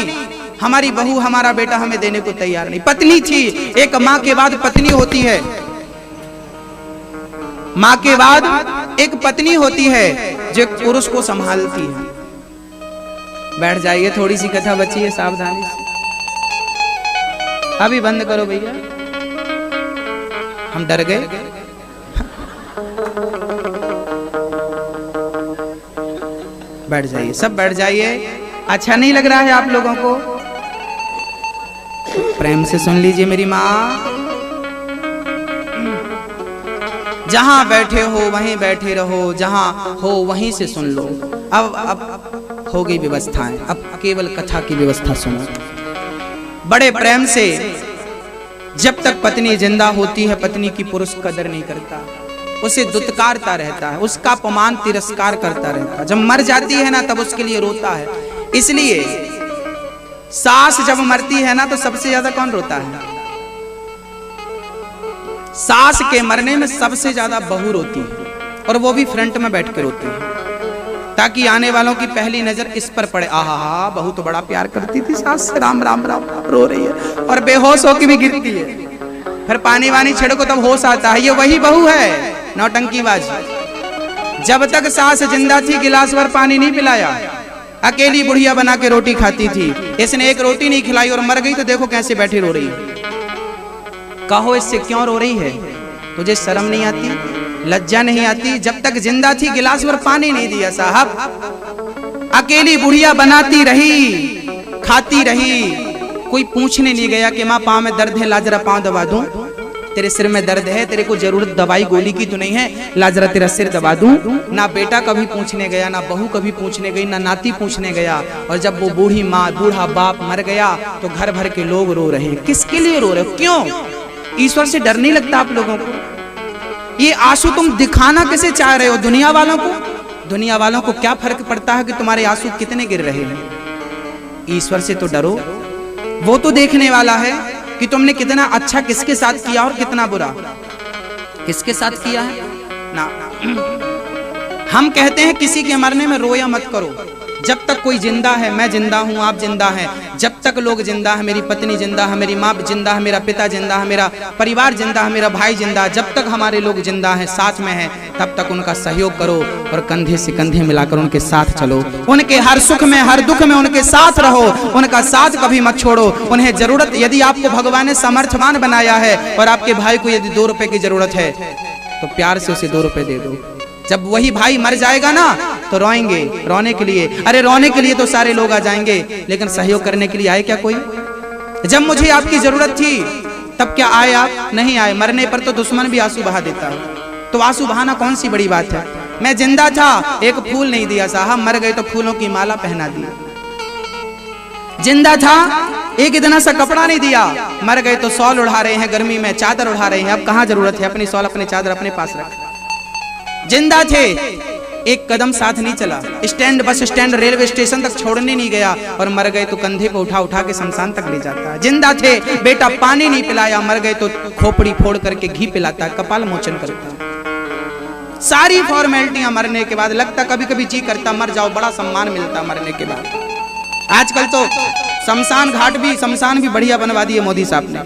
हमारी बहू, हमारा बेटा हमें देने को तैयार नहीं। पत्नी थी, एक माँ के बाद पत्नी होती है, माँ के बाद एक पत्नी होती है जो पुरुष को संभालती है। बैठ जाइए, थोड़ी सी कथा बची है, सावधानी से। अभी बंद करो भैया, हम डर गए। बैठ जाइए, सब बैठ जाइए। अच्छा नहीं लग रहा है आप लोगों को? प्रेम से सुन लीजिए मेरी माँ। जहां बैठे हो वहीं बैठे रहो, जहां हो वहीं से सुन लो। अब हो गई व्यवस्थाएं, अब केवल कथा की व्यवस्था सुनो। बड़े प्रेम से, जब तक पत्नी जिंदा होती है, पत्नी की पुरुष कदर नहीं करता, उसे दुत्कारता रहता है, उसका अपमान तिरस्कार करता रहता है। जब मर जाती है ना, तब उसके लिए रोता है। इसलिए सास जब मरती है ना, तो सबसे ज्यादा कौन रोता है? सास के मरने में सबसे ज्यादा बहू रोती है, और वो भी फ्रंट में बैठ के रोती है, ताकि आने वालों की पहली नजर इस पर पड़े। आहा, बहू तो बड़ा प्यार करती थी सास से, राम राम राम, रो रही है, और बेहोश होकर भी गिरती है। फिर पानी वानी छिड़को तब होश आता है, ये वही बहू है नौटंकीबाज। जब तक सास जिंदा थी, गिलास भर पानी नहीं पिलाया, अकेली बुढ़िया बना के रोटी खाती थी। इसने एक रोटी नहीं खिलाई और मर गई, तो देखो कैसे बैठी रो रही है। कहो इससे क्यों रो रही है? तुझे शर्म नहीं आती, लज्जा नहीं आती? जब तक जिंदा थी गिलास भर पानी नहीं दिया साहब, अकेली बुढ़िया बनाती रही, खाती रही। कोई पूछने नहीं गया कि माँ पाँव में दर्द है, ला जरा पाँव दबा दूं, तेरे सिर में दर्द है, तेरे को जरूरत दवाई गोली की तो नहीं है, ला जरा तेरा सिर दबा दूं। ना बेटा कभी पूछने गया, ना बहू कभी पूछने गई, ना नाती पूछने गया। और जब वो बूढ़ी माँ, बूढ़ा बाप मर गया, तो घर भर के लोग रो रहे हैं। किसके लिए रो रहे हो? क्यों? ईश्वर से डर नहीं लगता आप लोगों को? ये आंसू तुम दिखाना किसे चाह रहे हो? दुनिया वालों को? दुनिया वालों को क्या फर्क पड़ता है कि तुम्हारे आंसू कितने गिर रहे हैं? ईश्वर से तो डरो, वो तो देखने वाला है कि तुमने कितना अच्छा किसके साथ किया और कितना बुरा किसके साथ किया है ना। हम कहते हैं किसी के मरने में रोया मत करो। जब तक कोई जिंदा है, मैं जिंदा हूं, आप जिंदा हैं, जब तक लोग जिंदा है, मेरी पत्नी जिंदा है, मेरी माँ जिंदा है, मेरा पिता जिंदा है, मेरा परिवार जिंदा है, मेरा भाई जिंदा है, जब तक हमारे लोग जिंदा हैं, साथ में हैं, तब तक उनका सहयोग करो और कंधे से कंधे मिलाकर उनके साथ चलो। उनके हर सुख में, हर दुख में उनके साथ रहो, उनका साथ कभी मत छोड़ो। उन्हें जरूरत, यदि आपको भगवान ने समर्थवान बनाया है और आपके भाई को यदि 2 रुपए की जरूरत है, तो प्यार से उसे 2 रुपए दे दो। जब वही भाई मर जाएगा ना, तो रोएंगे, रोने के लिए, अरे रोने के लिए तो सारे लोग आ जाएंगे, लेकिन सहयोग करने के लिए आए क्या कोई? जब मुझे आपकी जरूरत थी तब क्या आए आप? नहीं आए। मरने पर तो दुश्मन भी आंसू बहा देता है, तो आंसू बहाना कौन सी बड़ी बात है? मैं जिंदा था, एक फूल नहीं दिया साहब, मर गए तो फूलों की माला पहना दी। जिंदा था, एक इतना सा कपड़ा नहीं दिया, मर गए तो शॉल उड़ा रहे हैं, गर्मी में चादर उड़ा रहे हैं। अब कहाँ जरूरत है? अपनी शॉल, अपनी चादर अपने पास रख। जिंदा थे, एक कदम साथ नहीं चला, stand bus stand railway station तक छोड़ने नहीं गया, और मर गए तो कंधे पे उठा उठा के शमशान तक ले जाता है। जिंदा थे, बेटा पानी नहीं पिलाया, मर गए तो खोपड़ी फोड़ करके घी पिलाता है, कपाल मोचन करता है। सारी फॉर्मेलिटियां मरने के बाद। लगता कभी कभी जी करता मर जाओ, बड़ा सम्मान मिलता मरने के बाद। आजकल तो शमशान भी बढ़िया बनवा दिए मोदी साहब ने।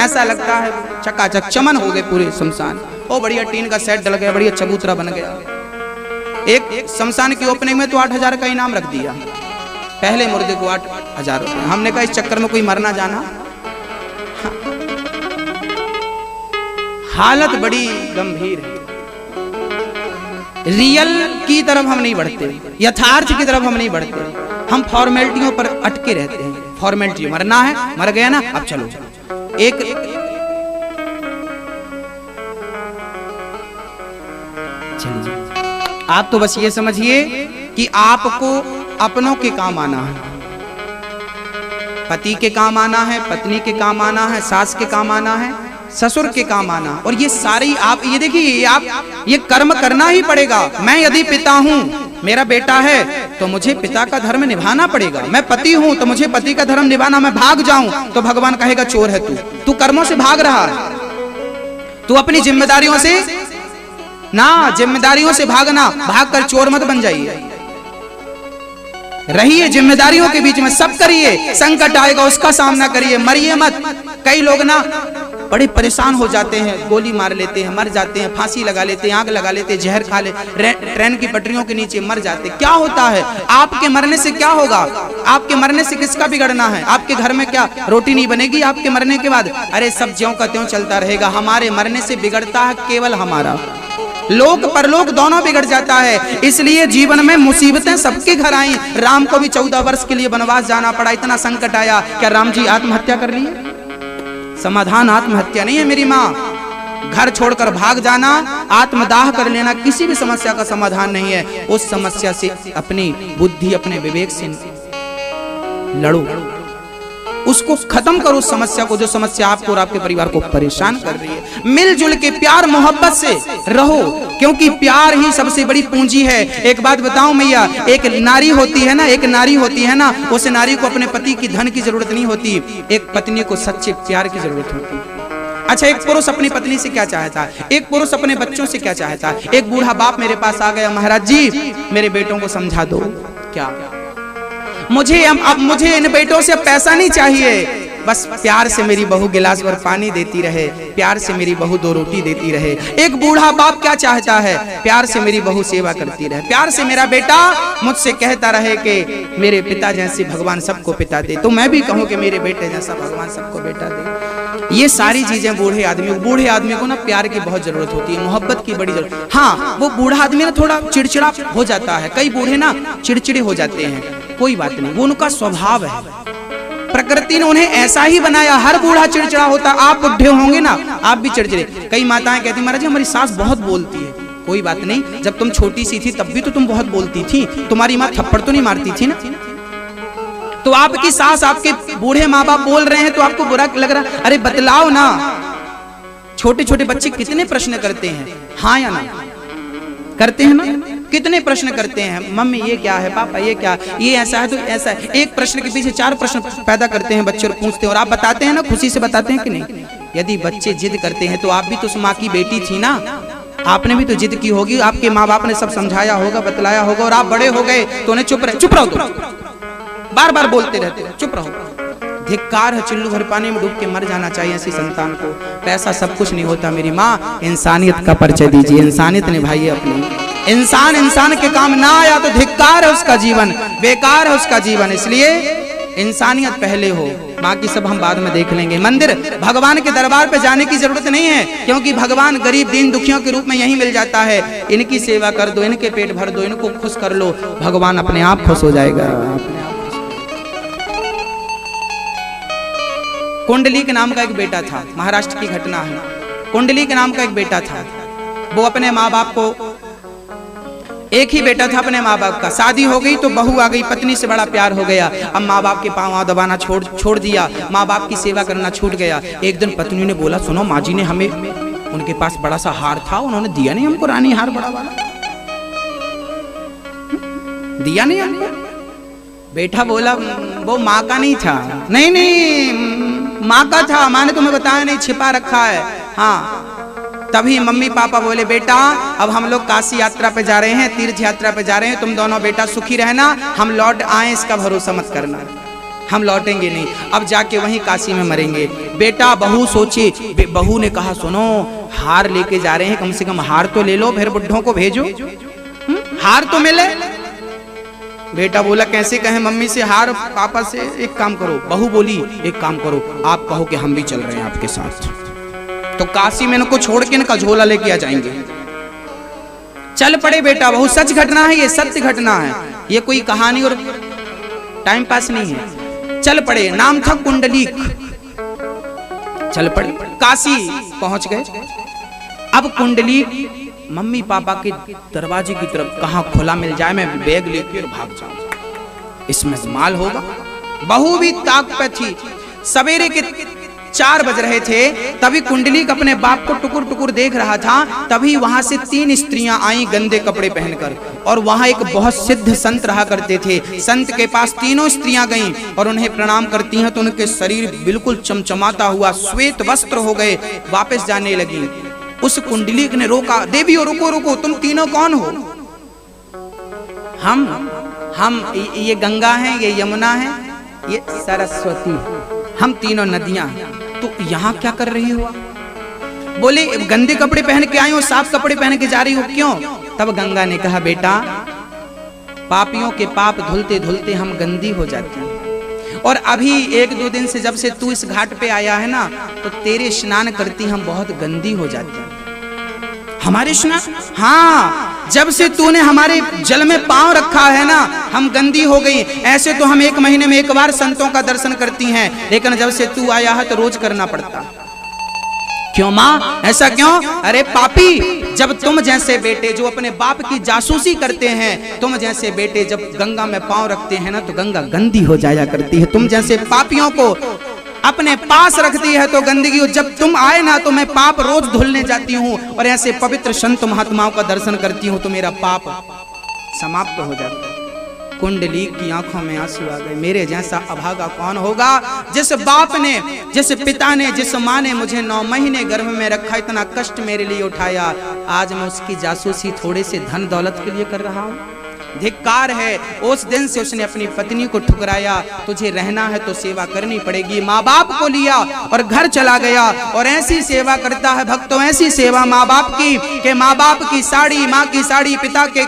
ऐसा लगता है चकाचक चमन हो गए पूरे शमशान। ओ बढ़िया टीन का सेट डल गया, बढ़िया चबूतरा बन गया। एक शमशान की ओपनिंग में तो 8,000 का इनाम रख दिया, पहले मुर्दे को 8,000 रुपए। हमने कहा इस चक्कर में कोई मरना जाना। हालत बड़ी गंभीर है। रियल की तरफ हम नहीं बढ़ते, यथार्थ की तरफ हम नहीं बढ़ते, हम फॉर्मेलिटियों पर अटके रहते हैं। फॉर्मेलिटी, मरना है, मर गया ना, अब चलो। एक चलिए, आप तो बस ये समझिए कि आपको अपनों के काम आना है, पति के काम आना है, पत्नी के काम आना है, सास के काम आना है, ससुर के काम आना। और ये सारी आप ये देखिए, आप ये कर्म करना ही पड़ेगा। मैं यदि पिता हूं, मेरा बेटा है, तो मुझे पिता का धर्म निभाना पड़ेगा। मैं पति हूं तो मुझे पति का धर्म निभाना। मैं भाग जाऊं तो भगवान कहेगा चोर है तू कर्मों से भाग रहा है, तू अपनी जिम्मेदारियों से ना, जिम्मेदारियों से भागना, भागकर चोर मत बन जाइए। रहिए जिम्मेदारियों के बीच में, सब करिए, संकट आएगा उसका सामना करिए, मरिए मत। कई लोग ना बड़े परेशान हो जाते हैं, गोली मार लेते हैं, मर जाते हैं, फांसी लगा लेते हैं, आग लगा लेते हैं, जहर खा ले, ट्रेन की पटरियों के नीचे मर जाते। क्या होता है? आपके मरने से क्या होगा? आपके मरने से किसका बिगड़ना है? आपके घर में क्या रोटी नहीं बनेगी आपके मरने के बाद? अरे सब ज्यों का त्यों चलता रहेगा। हमारे मरने से बिगड़ता है केवल हमारा, लोक परलोक दोनों बिगड़ जाता है। इसलिए जीवन में मुसीबतें सबके घर आई। राम को भी 14 वर्ष के लिए वनवास जाना पड़ा, इतना संकट आया। क्या राम जी आत्महत्या कर लिए? समाधान आत्महत्या नहीं है मेरी माँ। घर छोड़कर भाग जाना, आत्मदाह कर लेना किसी भी समस्या का समाधान नहीं है। उस समस्या से अपनी बुद्धि, अपने विवेक से लड़ो, उसको खत्म करो उस समस्या को, जो समस्या आपको और आपके परिवार को परेशान कर रही है। मिलजुल के प्यार मोहब्बत से रहो, क्योंकि प्यार ही सबसे बड़ी पूंजी है। एक बात बताऊं मैया, एक नारी होती है ना, एक नारी होती है ना, उस नारी को अपने पति की धन की जरूरत नहीं होती, एक पत्नी को सच्चे प्यार की जरूरत होती है। अच्छा, एक पुरुष अपनी पत्नी से क्या चाहता है? एक पुरुष अपने बच्चों से क्या चाहता है? एक बूढ़ा बाप मेरे पास आ गया, महाराज जी मेरे बेटों को समझा दो। क्या मुझे इन बेटों से पैसा नहीं चाहिए, बस प्यार से मेरी बहू गिलास भर पानी देती रहे, प्यार से मेरी बहू 2 रोटी देती रहे। एक बूढ़ा बाप क्या चाहता है? प्यार से मेरी बहू सेवा करती रहे, प्यार से मेरा बेटा मुझसे कहता रहे कि मेरे पिता जैसे भगवान सबको पिता दे, तो मैं भी कहूं कि मेरे बेटे जैसा भगवान सबको बेटा दे। ये सारी चीजें बूढ़े आदमी को ना प्यार की बहुत जरूरत होती है, मोहब्बत की बड़ी जरूरत। हाँ, वो बूढ़ा आदमी ना थोड़ा चिड़चिड़ा हो जाता है, कई बूढ़े ना चिड़चिड़े हो जाते हैं, कोई बात नहीं, वो उनका स्वभाव है, प्रकृति ने उन्हें ऐसा ही बनाया। हर बूढ़ा चिड़चिड़ा होता, आप बुढ़े होंगे ना आप भी चिड़चिड़े। कई माताएं कहती महाराज जी हमारी सास बहुत बोलती है। कोई बात नहीं, जब तुम छोटी सी थी तब भी तो तुम बहुत बोलती थी, तुम्हारी माँ थप्पड़ तो नहीं मारती थी ना? तो आपकी सास, आपके बूढ़े माँ बाप बोल रहे हैं तो आपको बुरा लग रहा? अरे बतलाओ ना। छोटे छोटे बच्चे कितने प्रश्न करते हैं, हाँ या ना करते हैं ना? कितने प्रश्न करते हैं, मम्मी ये क्या है, पापा ये क्या, ये ऐसा है तो ऐसा है। एक प्रश्न के पीछे 4 प्रश्न पैदा करते हैं बच्चे और पूछते हैं, और आप बताते हैं ना, खुशी से बताते हैं कि नहीं? यदि बच्चे जिद करते हैं तो आप भी तो उस माँ की बेटी थी ना, आपने भी तो जिद की होगी, आपके माँ बाप ने सब समझाया होगा, बतलाया होगा, और आप बड़े हो गए तो उन्हें चुप रहो, बार बार बोलते रहते हो, चुप रहो। धिक्कार है, चिल्लू भर पानी में डूब के मर जाना चाहिए ऐसी संतान को। पैसा सब कुछ नहीं होता मेरी माँ, इंसानियत का परिचय दीजिए, इंसानियत निभाइए अपनी। इंसान के काम ना आया तो धिक्कार है उसका जीवन, बेकार है उसका जीवन। इसलिए इंसानियत पहले हो, बाकी सब हम बाद में देख लेंगे। मंदिर भगवान के दरबार पे जाने की जरूरत नहीं है, क्योंकि भगवान गरीब दीन दुखियों के रूप में यहीं मिल जाता है। इनकी सेवा कर दो, इनके पेट भर दो, इनको खुश कर लो, भगवान अपने आप खुश हो जाएगा। कुंडली नाम का एक बेटा था, महाराष्ट्र की घटना है। कुंडली नाम का एक बेटा था, वो अपने माँ बाप को, एक ही बेटा था अपने माँ बाप का, शादी हो गई तो बहू आ गई, पत्नी से बड़ा प्यार हो गया। अब माँ बाप के पाँव दबाना छोड़ दिया, माँ बाप की सेवा करना छूट गया। एक दिन पत्नी ने बोला, सुनो माँ जी ने हमें उनके पास बड़ा सा हार था, उन्होंने दिया नहीं हमको रानी हार बड़ा वाला, दिया नहीं हमको। बेटा बोला वो माँ का नहीं था। नहीं नहीं माँ का था, माँ ने तुम्हें बताया नहीं, छिपा रखा है। हाँ तभी मम्मी पापा बोले बेटा अब हम लोग काशी यात्रा पे जा रहे हैं, तीर्थ यात्रा पे जा रहे हैं, तुम दोनों बेटा सुखी रहना, हम लौट आए इसका भरोसा मत करना, हम लौटेंगे नहीं, अब जाके वहीं काशी में मरेंगे। बेटा बहू सोची, बहू ने कहा सुनो हार लेके जा रहे हैं, कम से कम हार तो ले लो, फिर बुढ़ों को भेजो, हार तो मिले। बेटा बोला कैसे कहें मम्मी से हार, पापा से एक काम करो, बहू बोली एक काम करो, आप कहो कि हम भी चल रहे हैं आपके साथ, तो काशी में इनको छोड़ के इनका झोला लेके आ जाएंगे। चल पड़े बेटा, बहुत सच घटना है, ये सत्य घटना है, ये कोई कहानी और टाइम पास नहीं है। चल पड़े, नाम था कुंडलीक। चल पड़े, काशी पहुंच गए। अब कुंडलीक मम्मी पापा के दरवाजे की तरफ, कहां खुला मिल जाए मैं बैग लेके और भाग जाऊं, इसमें माल होगा। बहू भी ताक पे थी। सवेरे के 4 बज रहे थे, तभी कुंडलीक अपने बाप को टुकुर टुकुर देख रहा था। तभी वहां से 3 स्त्रियां आई गंदे कपड़े पहनकर, और वहां एक बहुत सिद्ध संत रहा करते थे। संत के पास तीनों स्त्रियां गईं और उन्हें प्रणाम करती हैं तो उनके शरीर बिल्कुल चमचमाता हुआ श्वेत वस्त्र हो गए, वापस जाने लगी। उस कुंडलीक ने रोका, देवियों रुको रुको, तुम तीनों कौन हो? हम ये गंगा हैं, ये यमुना है, ये सरस्वती, हम तीनों नदियां हैं, तो यहाँ क्या कर रही हो? बोले गंदे कपड़े पहन के आई हो, साफ कपड़े पहन के जा रही हो, क्यों? तब गंगा ने कहा बेटा पापियों के पाप धुलते धुलते हम गंदी हो जाते हैं, और अभी 1-2 दिन से जब से तू इस घाट पे आया है ना, तो तेरे स्नान करती हम बहुत गंदी हो जाती हैं। हमारे स्नान? हाँ, जब से तूने हमारे जल में पांव रखा है ना, हम गंदी हो गई। ऐसे तो हम 1 महीने में 1 बार संतों का दर्शन करती हैं, लेकिन जब से तू आया है तो रोज करना पड़ता। क्यों माँ, ऐसा क्यों? अरे पापी, जब तुम जैसे बेटे जो अपने बाप की जासूसी करते हैं, तुम जैसे बेटे जब गंगा में पांव रखते हैं ना, तो गंगा गंदी हो जाया करती है। तुम जैसे पापियों को अपने पास रखती है तो गंदगी, जब तुम आए ना तो मैं पाप रोज धुलने जाती हूँ, और ऐसे पवित्र संत महात्माओं का दर्शन करती हूँ तो मेरा पाप समाप्त हो जाता है। कुंडलीक की आंखों में आंसू आ गए। मेरे जैसा अभागा कौन होगा? जिस बाप ने, जिस पिता ने, जिस माँ ने मुझे 9 महीने गर्भ में रखा, इतना कष्ट मेरे लिए उठाया, आज मैं उसकी जासूसी थोड़े से धन दौलत के लिए कर रहा हूँ। धिक्कार है। उस दिन से उसने अपनी पत्नी को ठुकराया, तुझे रहना है तो सेवा करनी पड़ेगी। माँ बाप को लिया और घर चला गया, और ऐसी सेवा करता है भक्तों, ऐसी सेवा माँ बाप की कि माँ बाप की साड़ी, माँ की साड़ी, पिता के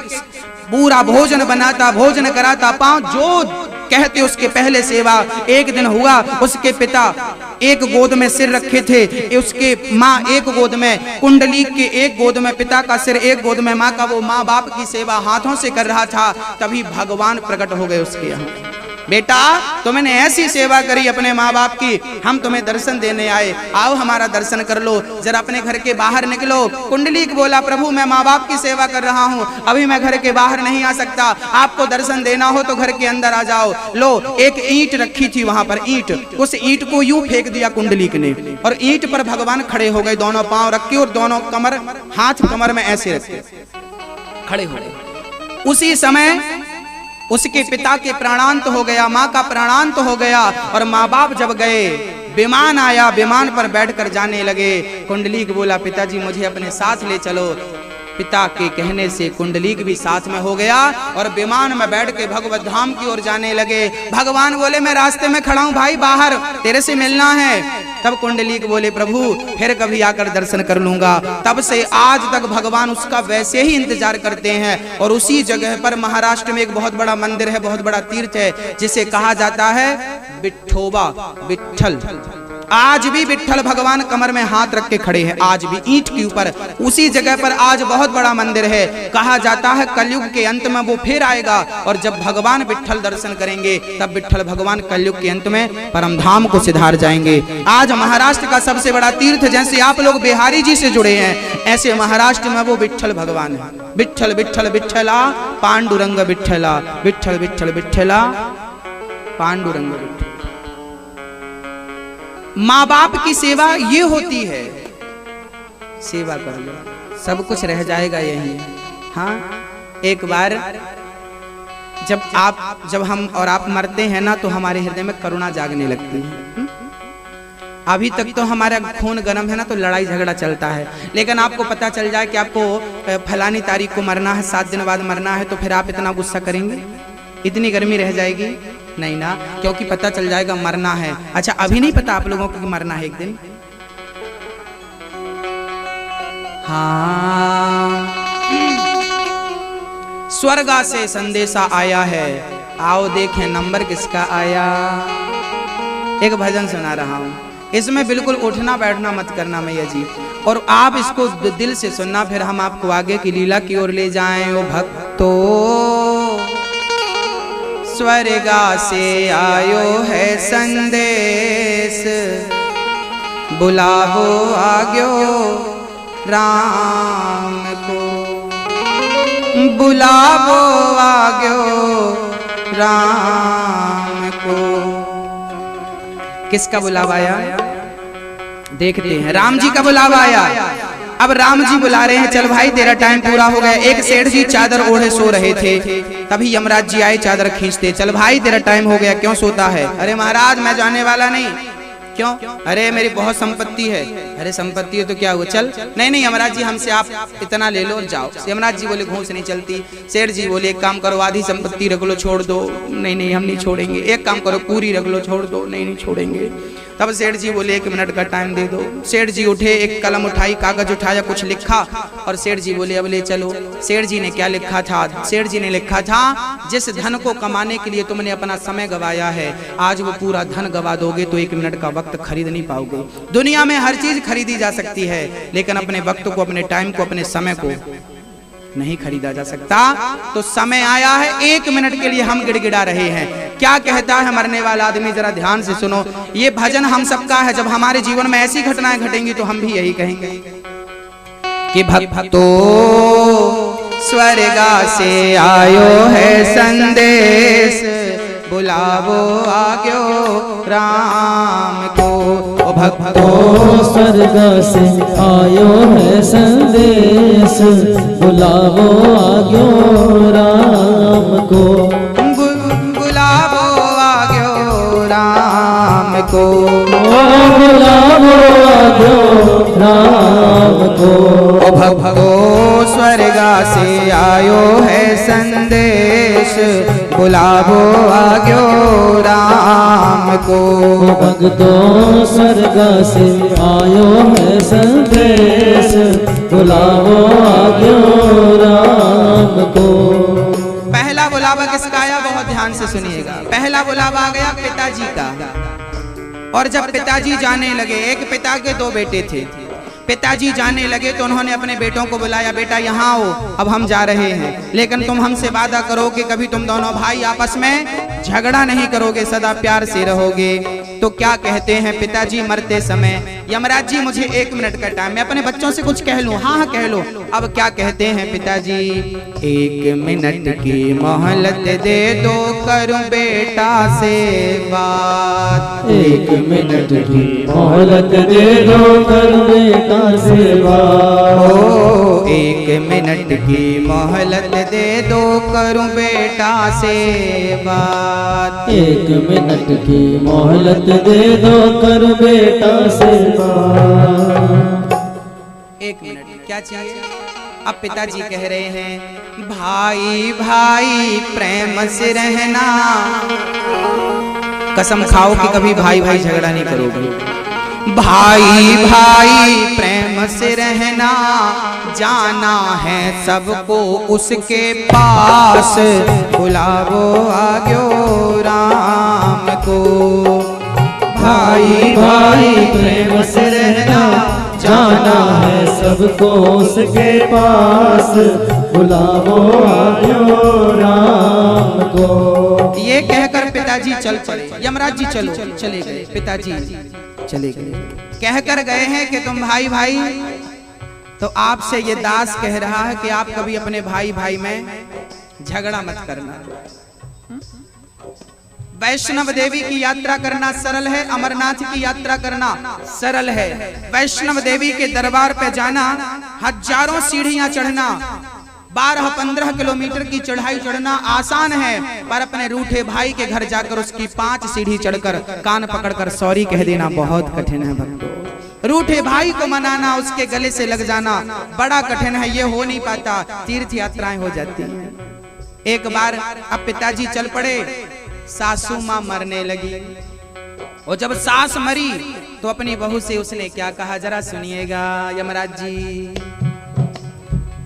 पूरा भोजन बनाता, भोजन कराता, पांव जो कहते उसके पहले सेवा। एक दिन हुआ, उसके पिता एक गोद में सिर रखे थे, उसके माँ एक गोद में, कुंडलीक के एक गोद में पिता का सिर, एक गोद में माँ का। वो माँ बाप की सेवा हाथों से कर रहा था, तभी भगवान प्रकट हो गए उसके यहाँ। बेटा तुमने ऐसी सेवा करी अपने माँ बाप की, हम तुम्हें दर्शन देने आए, आओ हमारा दर्शन कर लो, जरा अपने घर के बाहर निकलो। कुंडलीक बोला प्रभु मैं माँ बाप की सेवा कर रहा हूँ, अभी मैं घर के बाहर नहीं आ सकता, आपको दर्शन देना हो तो घर के अंदर आ जाओ। लो, एक ईंट रखी थी वहां पर, ईंट, उस ईंट को यूं फेंक दिया कुंडलीक ने, और ईंट पर भगवान खड़े हो गए, दोनों पांव रख के और दोनों कमर, हाथ कमर में ऐसे रखे खड़े हो गए। उसी समय उसके पिता के प्राणांत हो गया, माँ का प्राणांत हो गया, और माँ बाप जब गए, विमान आया, विमान पर बैठकर जाने लगे। कुंडलीक बोला पिताजी मुझे अपने साथ ले चलो। पिता के कहने से कुंडलीक भी साथ में हो गया, और विमान में बैठ के भगवत धाम की ओर जाने लगे। भगवान बोले मैं रास्ते में खड़ा हूँ भाई, बाहर तेरे से मिलना है। तब कुंडलीक बोले प्रभु फिर कभी आकर दर्शन कर लूंगा। तब से आज तक भगवान उसका वैसे ही इंतजार करते हैं, और उसी जगह पर महाराष्ट्र में एक बहुत बड़ा मंदिर है, बहुत बड़ा तीर्थ है, जिसे कहा जाता है विठोबा, विठल। आज भी विठल भगवान कमर में हाथ रख के खड़े हैं, आज भी ईंट के ऊपर, उसी जगह पर आज बहुत बड़ा मंदिर है। कहा जाता है कलयुग के अंत में वो फिर आएगा, और जब भगवान विठल दर्शन करेंगे तब विठल भगवान कलयुग के अंत में परमधाम को सिधार जाएंगे। आज महाराष्ट्र का सबसे बड़ा तीर्थ, जैसे आप लोग बिहारी जी से जुड़े हैं, ऐसे महाराष्ट्र में वो विठल भगवान है। विठल विठल विठला पांडुरंग विठला, विठल विठल विठला पांडुरंग विठल। माँ बाप की सेवा ये होती है। सेवा कर लो, सब कुछ रह जाएगा यही। हाँ, एक बार जब हम और आप मरते हैं ना, तो हमारे हृदय में करुणा जागने लगती है। अभी तक तो हमारा खून गर्म है ना, तो लड़ाई झगड़ा चलता है, लेकिन आपको पता चल जाए कि आपको फलानी तारीख को मरना है, 7 दिन बाद मरना है, तो फिर आप इतना गुस्सा करेंगे? इतनी गर्मी रह जाएगी? नहीं ना, क्योंकि पता चल जाएगा मरना है। अच्छा, अभी नहीं पता आप लोगों को कि मरना है एक दिन? हाँ, स्वर्गा से संदेशा आया है, आओ देखें नंबर किसका आया। एक भजन सुना रहा हूं, इसमें बिल्कुल उठना बैठना मत करना मैया जी, और आप इसको दिल से सुनना, फिर हम आपको आगे की लीला की ओर ले जाएं। ओ भक्तो, स्वर्गा से आयो है संदेश, बुलावो आग्यो राम को, बुलावो आग्यो राम को। किसका बुलावा आया? देखते हैं। राम जी का बुलावा आया। अब राम जी बुला रहे हैं, चल भाई तेरा टाइम पूरा हो गया। एक सेठ जी चादर ओढ़े सो रहे थे, तभी यमराज जी आए चादर खींचते, चल भाई तेरा टाइम हो गया, क्यों सोता है? अरे महाराज मैं जाने वाला नहीं। क्यों? अरे मेरी बहुत संपत्ति है। अरे संपत्ति है तो क्या हुआ, चल। नहीं यमराज जी, हमसे आप इतना ले लो और जाओ। यमराज जी बोले घूस नहीं चलती। सेठ जी बोले एक काम करो, आधी संपत्ति रख लो, छोड़ दो। नहीं हम नहीं छोड़ेंगे। एक काम करो, पूरी रख लो, छोड़ दो। नहीं छोड़ेंगे। तब सेठ जी बोले 1 मिनट का टाइम दे दो। सेठ जी उठे, एक कलम उठाई, कागज उठाया, कुछ लिखा, और सेठ जी बोले अब ले चलो। सेठ जी ने क्या लिखा था? सेठ जी ने लिखा था, जिस धन को कमाने के लिए तुमने अपना समय गवाया है, आज वो पूरा धन गवा दोगे तो 1 मिनट का वक्त खरीद नहीं पाओगे। दुनिया में हर चीज खरीदी जा सकती है, लेकिन अपने वक्त को, अपने टाइम को, अपने समय को नहीं खरीदा जा सकता। तो समय आया है, 1 मिनट के लिए हम गिड़गिड़ा रहे हैं। क्या कहता है मरने वाला आदमी, जरा ध्यान से सुनो। ये भजन हम सबका है। जब हमारे जीवन में ऐसी घटनाएं घटेंगी तो हम भी यही कहेंगे कि भक्तो, स्वर्गा से आयो है संदेश, बुलावो आग्यो राम को। भक्तो, स्वर्गा से आयो है संदेश, बुलावो आग्यो राम को, बुलावो आग्यो राम को, बुलावो आग्यो राम को। भक्तो, स्वर्गा से आयो है संदेश, बुलावो आग्यो राम को। भक्तो, स्वर्गा से आयो है संदेश, बुलावो आग्यो राम को। पहला बुलावा किसका आया? बहुत ध्यान से सुनिएगा। पहला बुलावा आ गया पिताजी का। और जब पिताजी जाने लगे, एक पिता के 2 बेटे थे, पिताजी जाने लगे तो उन्होंने अपने बेटों को बुलाया, बेटा यहाँ आओ, अब हम जा रहे हैं, लेकिन तुम हमसे वादा करो कि कभी तुम दोनों भाई आपस में झगड़ा नहीं करोगे, सदा प्यार से रहोगे। तो क्या कहते हैं पिताजी मरते समय? यमराज जी मुझे 1 मिनट का टाइम, मैं अपने बच्चों से कुछ कह लूं। हाँ कह लो। अब क्या कहते हैं पिताजी? 1 मिनट की मोहलत दे दो, करूं बेटा से बात। 1 मिनट की मोहलत दे दो, करूं बेटा से बात। ओ 1 मिनट की मोहलत दे दो, करूं बेटा से बात। 1 मिनट की मोहलत दे दो, करूं बेटा से बात। 1 मिनट क्या चाहिए? अब पिताजी कह रहे हैं, भाई भाई प्रेम से रहना, कसम खाओ कि कभी भाई भाई झगड़ा नहीं करोगे। भाई भाई प्रेम से रहना, जाना है सबको उसके पास, बुलावो आग्यो राम को। भाई भाई प्रेम से रहना, जाना है सबको उसके पास, बुलावो आग्यो राम को। ये कहकर पिताजी चल पड़े। यमराज जी चलो, चले गए। पिताजी चले गए, कहकर गए हैं कि तुम भाई भाई। तो आपसे ये दास कह रहा है कि आप कभी अपने भाई भाई में झगड़ा मत करना। वैष्णव देवी की यात्रा करना सरल है, अमरनाथ की यात्रा करना सरल है। वैष्णव देवी के दरबार पे जाना, हजारों सीढ़ियां चढ़ना, 12-15 किलोमीटर की चढ़ाई चढ़ना आसान है, पर अपने रूठे भाई के घर जाकर उसकी 5 सीढ़ी चढ़कर कान पकड़कर सॉरी कह देना बहुत कठिन है भक्तों। रूठे भाई को मनाना, उसके गले से लग जाना बड़ा कठिन है, ये हो नहीं पाता, तीर्थ यात्राएं हो जाती हैं। एक बार अब पिताजी चल पड़े, सासू मां मरने लगी, और जब सास मरी तो अपनी बहू से उसने क्या कहा, जरा सुनिएगा यमराज जी।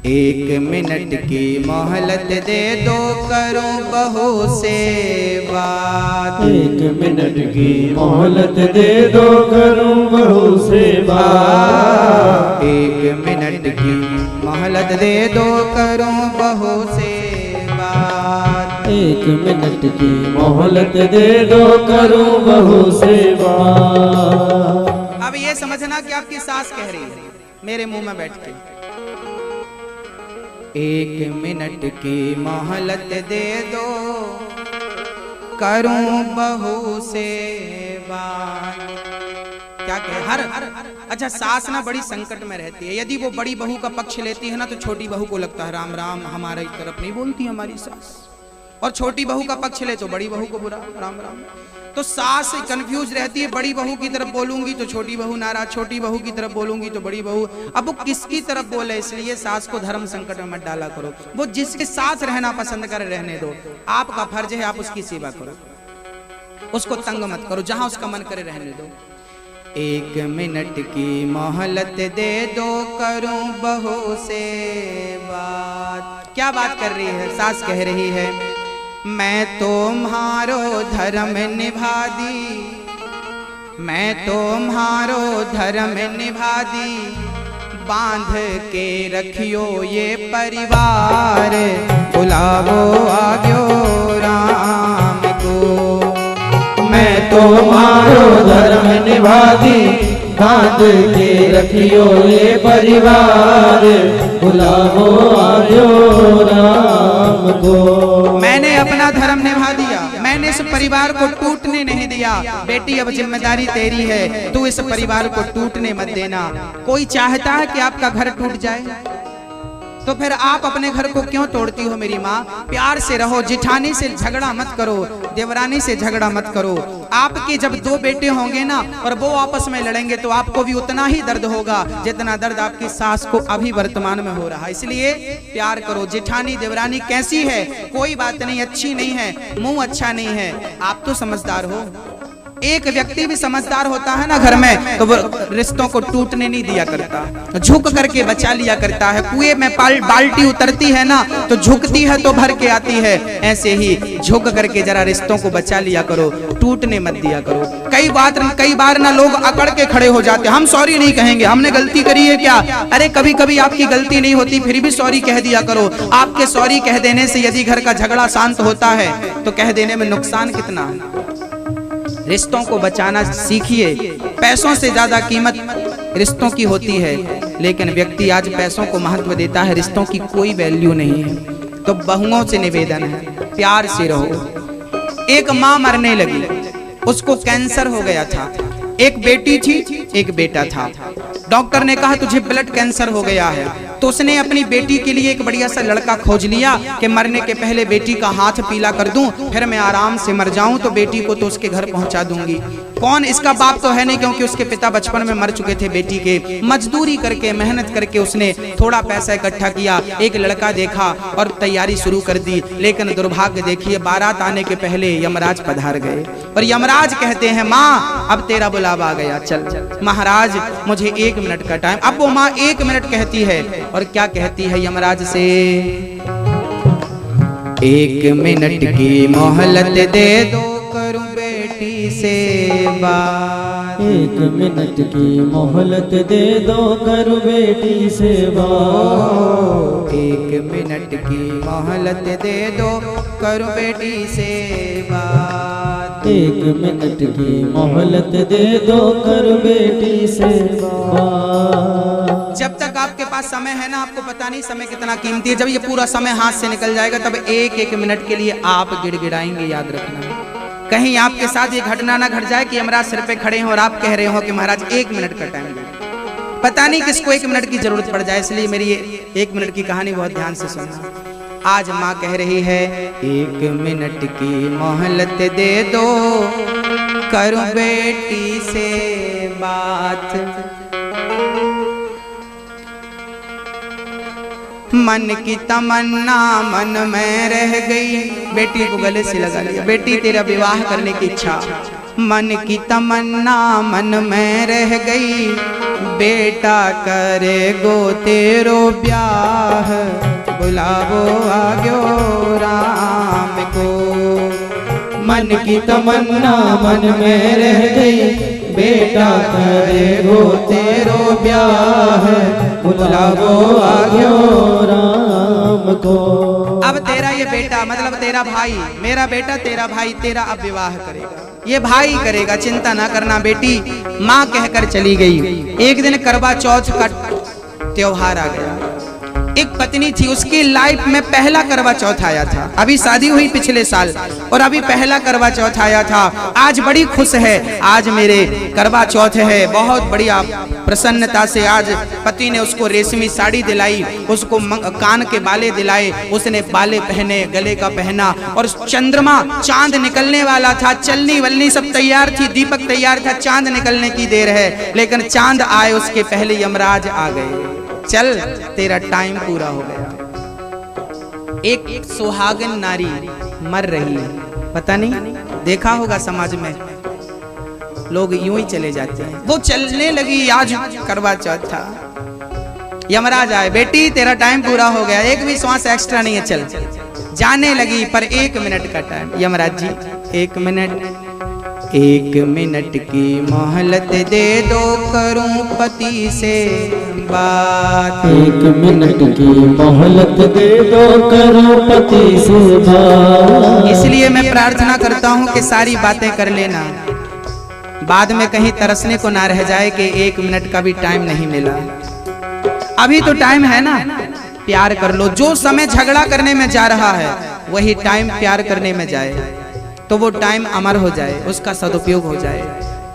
1 मिनट की मोहलत दे दो, करूं बहू से बात। 1 मिनट की मोहलत दे दो, करूं बहू से बात। 1 मिनट की मोहलत दे दो, करूं बहू से बात। 1 मिनट की मोहलत दे दो, करूं बहू से बात। अब ये समझना कि आपकी सास कह रही है मेरे मुंह में बैठ के, 1 मिनट की मोहलत दे दो, करूं बहू से बात। क्या कहे हर अच्छा, सास ना बड़ी संकट में रहती है। यदि वो बड़ी बहू का पक्ष लेती है ना, तो छोटी बहू को लगता है राम राम, हमारे तरफ नहीं बोलती हमारी सास, और छोटी बहू का पक्ष ले तो बड़ी बहू को बुरा, राम राम। तो सास कंफ्यूज रहती है, बड़ी बहू की तरफ बोलूंगी तो छोटी बहू नाराज, छोटी बहू की तरफ बोलूंगी तो बड़ी बहू। अब वो किसकी तरफ बोले, इसलिए सास को धर्म संकट में मत डाला करो। वो जिसके साथ रहना पसंद करे रहने दो, आपका फर्ज है आप उसकी सेवा करो, उसको तंग मत करो, जहां उसका मन करे रहने दो। 1 मिनट की मोहलत दे दो, करूं बहू से बात। क्या बात कर रही है सास? कह रही है मैं तुम्हारो धर्म निभा दी, मैं तुम्हारो धर्म निभा दी, बांध के रखियो ये परिवार, बुलावो आग्यो राम को। मैं तुम्हारो धर्म निभा दी, बांध के रखियो ये परिवार, बुलावो आग्यो राम को। मैंने अपना धर्म निभा दिया, मैंने इस परिवार को टूटने नहीं दिया। बेटी अब जिम्मेदारी तेरी है, तू इस परिवार को टूटने मत देना। कोई चाहता है कि आपका घर टूट जाए? तो फिर आप अपने घर को क्यों तोड़ती हो मेरी माँ? प्यार से रहो, जिठानी से झगड़ा मत करो, देवरानी से झगड़ा मत करो। आपके जब 2 बेटे होंगे ना और वो आपस में लड़ेंगे तो आपको भी उतना ही दर्द होगा जितना दर्द आपकी सास को अभी वर्तमान में हो रहा है। इसलिए प्यार करो। जिठानी देवरानी कैसी है? कोई बात नहीं, अच्छी नहीं है, मुंह अच्छा नहीं है, आप तो समझदार हो। एक व्यक्ति भी समझदार होता है ना घर में, तो वो रिश्तों को टूटने नहीं दिया करता, झुक करके बचा लिया करता है। कुएं में बाल्टी उतरती है ना तो झुकती है तो भर के आती है, ऐसे ही झुक करके जरा रिश्तों को बचा लिया करो, टूटने मत दिया करो। कई बार ना लोग अकड़ के खड़े हो जाते, हम सॉरी नहीं कहेंगे, हमने गलती करी है क्या? अरे कभी कभी आपकी गलती नहीं होती, फिर भी सॉरी कह दिया करो। आपके सॉरी कह देने से यदि घर का झगड़ा शांत होता है तो कह देने में नुकसान कितना है। रिश्तों को बचाना सीखिए। पैसों से ज्यादा कीमत रिश्तों की होती है, लेकिन व्यक्ति आज पैसों को महत्व देता है, रिश्तों की कोई वैल्यू नहीं है। तो बहुओं से निवेदन है, प्यार से रहो। एक माँ मरने लगी, उसको कैंसर हो गया था। एक बेटी थी, एक बेटा था। डॉक्टर ने कहा तुझे ब्लड कैंसर हो गया है, तो उसने अपनी बेटी के लिए एक बढ़िया सा लड़का खोज लिया कि मरने के पहले बेटी का हाथ पीला कर दूं, फिर मैं आराम से मर जाऊं तो बेटी को तो उसके घर पहुंचा दूंगी। कौन? इसका बाप तो है नहीं, क्योंकि उसके पिता बचपन में मर चुके थे बेटी के। मजदूरी करके, मेहनत करके उसने थोड़ा पैसा इकट्ठा किया, एक लड़का देखा और तैयारी शुरू कर दी। लेकिन दुर्भाग्य देखिए, बारात आने के पहले यमराज पधार गए और यमराज कहते हैं माँ अब तेरा बुलावा आ गया, चल। महाराज मुझे 1 मिनट का टाइम। अब वो माँ 1 मिनट कहती है और क्या कहती है यमराज से? 1 मिनट की मोहलत दे दो, करूं बेटी से बात। 1 मिनट की मोहलत दे दो, करूं बेटी से बात। 1 मिनट की मोहलत दे दो, करूं बेटी से बात। 1 मिनट की मोहलत दे दो, करूं बेटी से बात। जब तक आपके पास समय है ना, आपको पता नहीं समय कितना कीमती है। जब ये पूरा समय हाथ से निकल जाएगा तब 1-1 मिनट के लिए आप गिड़गिड़ाएंगे, याद रखना। कहीं आपके साथ ये घटना ना घट जाए कि यमराज सिर पे खड़े हैं और आप कह रहे हो कि महाराज 1 मिनट का टाइम दे। पता नहीं किसको 1 मिनट की जरूरत पड़ जाए, इसलिए मेरी ये 1 मिनट की कहानी बहुत ध्यान से सुनना। आज माँ कह रही है 1 मिनट की मोहलत दे दो, करूं बेटी से बात। मन की तमन्ना मन में रह गई, बेटी को गले से लगा लिया, बेटी तेरा विवाह करने की इच्छा। मन की तमन्ना मन में रह गई, बेटा करेगो तेरो ब्याह, बुलावो आग्यो राम को। मन की तमन्ना मन में रह गई, बेटा करेगो तेरो ब्याह, बुलावो आग्यो राम को। अब तेरा ये बेटा मतलब तेरा भाई, मेरा बेटा तेरा भाई तेरा अब विवाह करेगा, ये भाई करेगा, चिंता ना करना बेटी। माँ कहकर चली गई। एक दिन करवा चौथ का त्योहार आ गया। एक पत्नी थी, उसकी लाइफ में पहला करवा चौथ आया था। अभी शादी हुई पिछले साल और अभी पहला करवा चौथ आया था। आज बड़ी खुश है, आज मेरे करवा चौथ है, बहुत बढ़िया प्रसन्नता से आज पति ने उसको रेशमी साड़ी दिलाई, उसको कान के बाले दिलाए, उसने बाले पहने, गले का पहना, और चंद्रमा चांद निकलने वाला था, चलनी वलनी सब तैयार थी, दीपक तैयार था, चांद निकलने की देर है, लेकिन चांद आए उसके पहले यमराज आ गए। चल तेरा टाइम पूरा हो गया। एक सुहागन नारी मर रही है, पता नहीं देखा होगा समाज में लोग यूं ही चले जाते हैं। वो चलने लगी, आज करवा चौथ था, यमराज आए, बेटी तेरा टाइम पूरा हो गया, एक भी श्वास एक्स्ट्रा नहीं है, चल। जाने लगी पर 1 मिनट का time. Yamraj ji 1 minute, 1 minute की मोहलत दे दो, करूं पति से बात। 1 मिनट की मोहलत दे दो, करो पति से बात। इसलिए मैं प्रार्थना करता हूं कि सारी बातें कर लेना, बाद में कहीं तरसने को ना रह जाए कि 1 मिनट का भी टाइम नहीं मिला। अभी तो टाइम है ना, प्यार कर लो। जो समय झगड़ा करने में जा रहा है वही टाइम प्यार करने में जाए तो वो टाइम अमर हो जाए, उसका सदुपयोग हो जाए।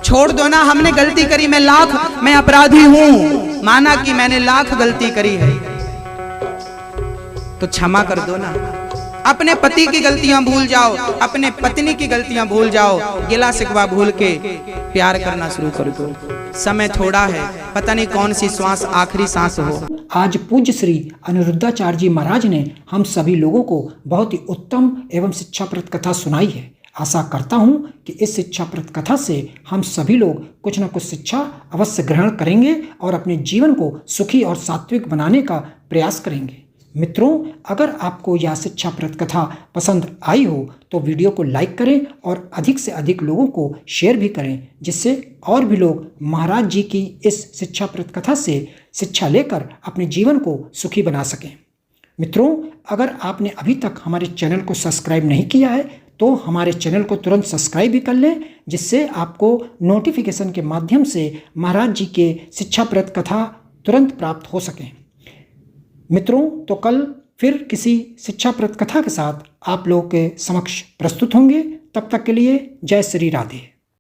छोड़ दो ना, हमने गलती करी, मैं अपराधी हूं, माना कि मैंने लाख गलती करी है तो क्षमा कर दो ना। अपने पति की गलतियां भूल जाओ, अपने पत्नी की गलतियां भूल जाओ, गिला शिकवा भूल के प्यार करना शुरू कर दो। समय थोड़ा है, पता नहीं कौन सी श्वास आखिरी सांस हो। आज पूज्य श्री अनिरुद्धाचार्य जी महाराज ने हम सभी लोगों को बहुत ही उत्तम एवं शिक्षाप्रद कथा सुनाई है। आशा करता हूँ कि इस शिक्षाप्रद कथा से हम सभी लोग कुछ न कुछ शिक्षा अवश्य ग्रहण करेंगे और अपने जीवन को सुखी और सात्विक बनाने का प्रयास करेंगे। मित्रों, अगर आपको यह शिक्षाप्रद कथा पसंद आई हो तो वीडियो को लाइक करें और अधिक से अधिक लोगों को शेयर भी करें, जिससे और भी लोग महाराज जी की इस शिक्षाप्रद कथा से शिक्षा लेकर अपने जीवन को सुखी बना सकें। मित्रों, अगर आपने अभी तक हमारे चैनल को सब्सक्राइब नहीं किया है तो हमारे चैनल को तुरंत सब्सक्राइब भी कर लें, जिससे आपको नोटिफिकेशन के माध्यम से महाराज जी के शिक्षाप्रद कथा तुरंत प्राप्त हो सकें। मित्रों, तो कल फिर किसी शिक्षाप्रद कथा के साथ आप लोगों के समक्ष प्रस्तुत होंगे। तब तक के लिए जय श्री राधे।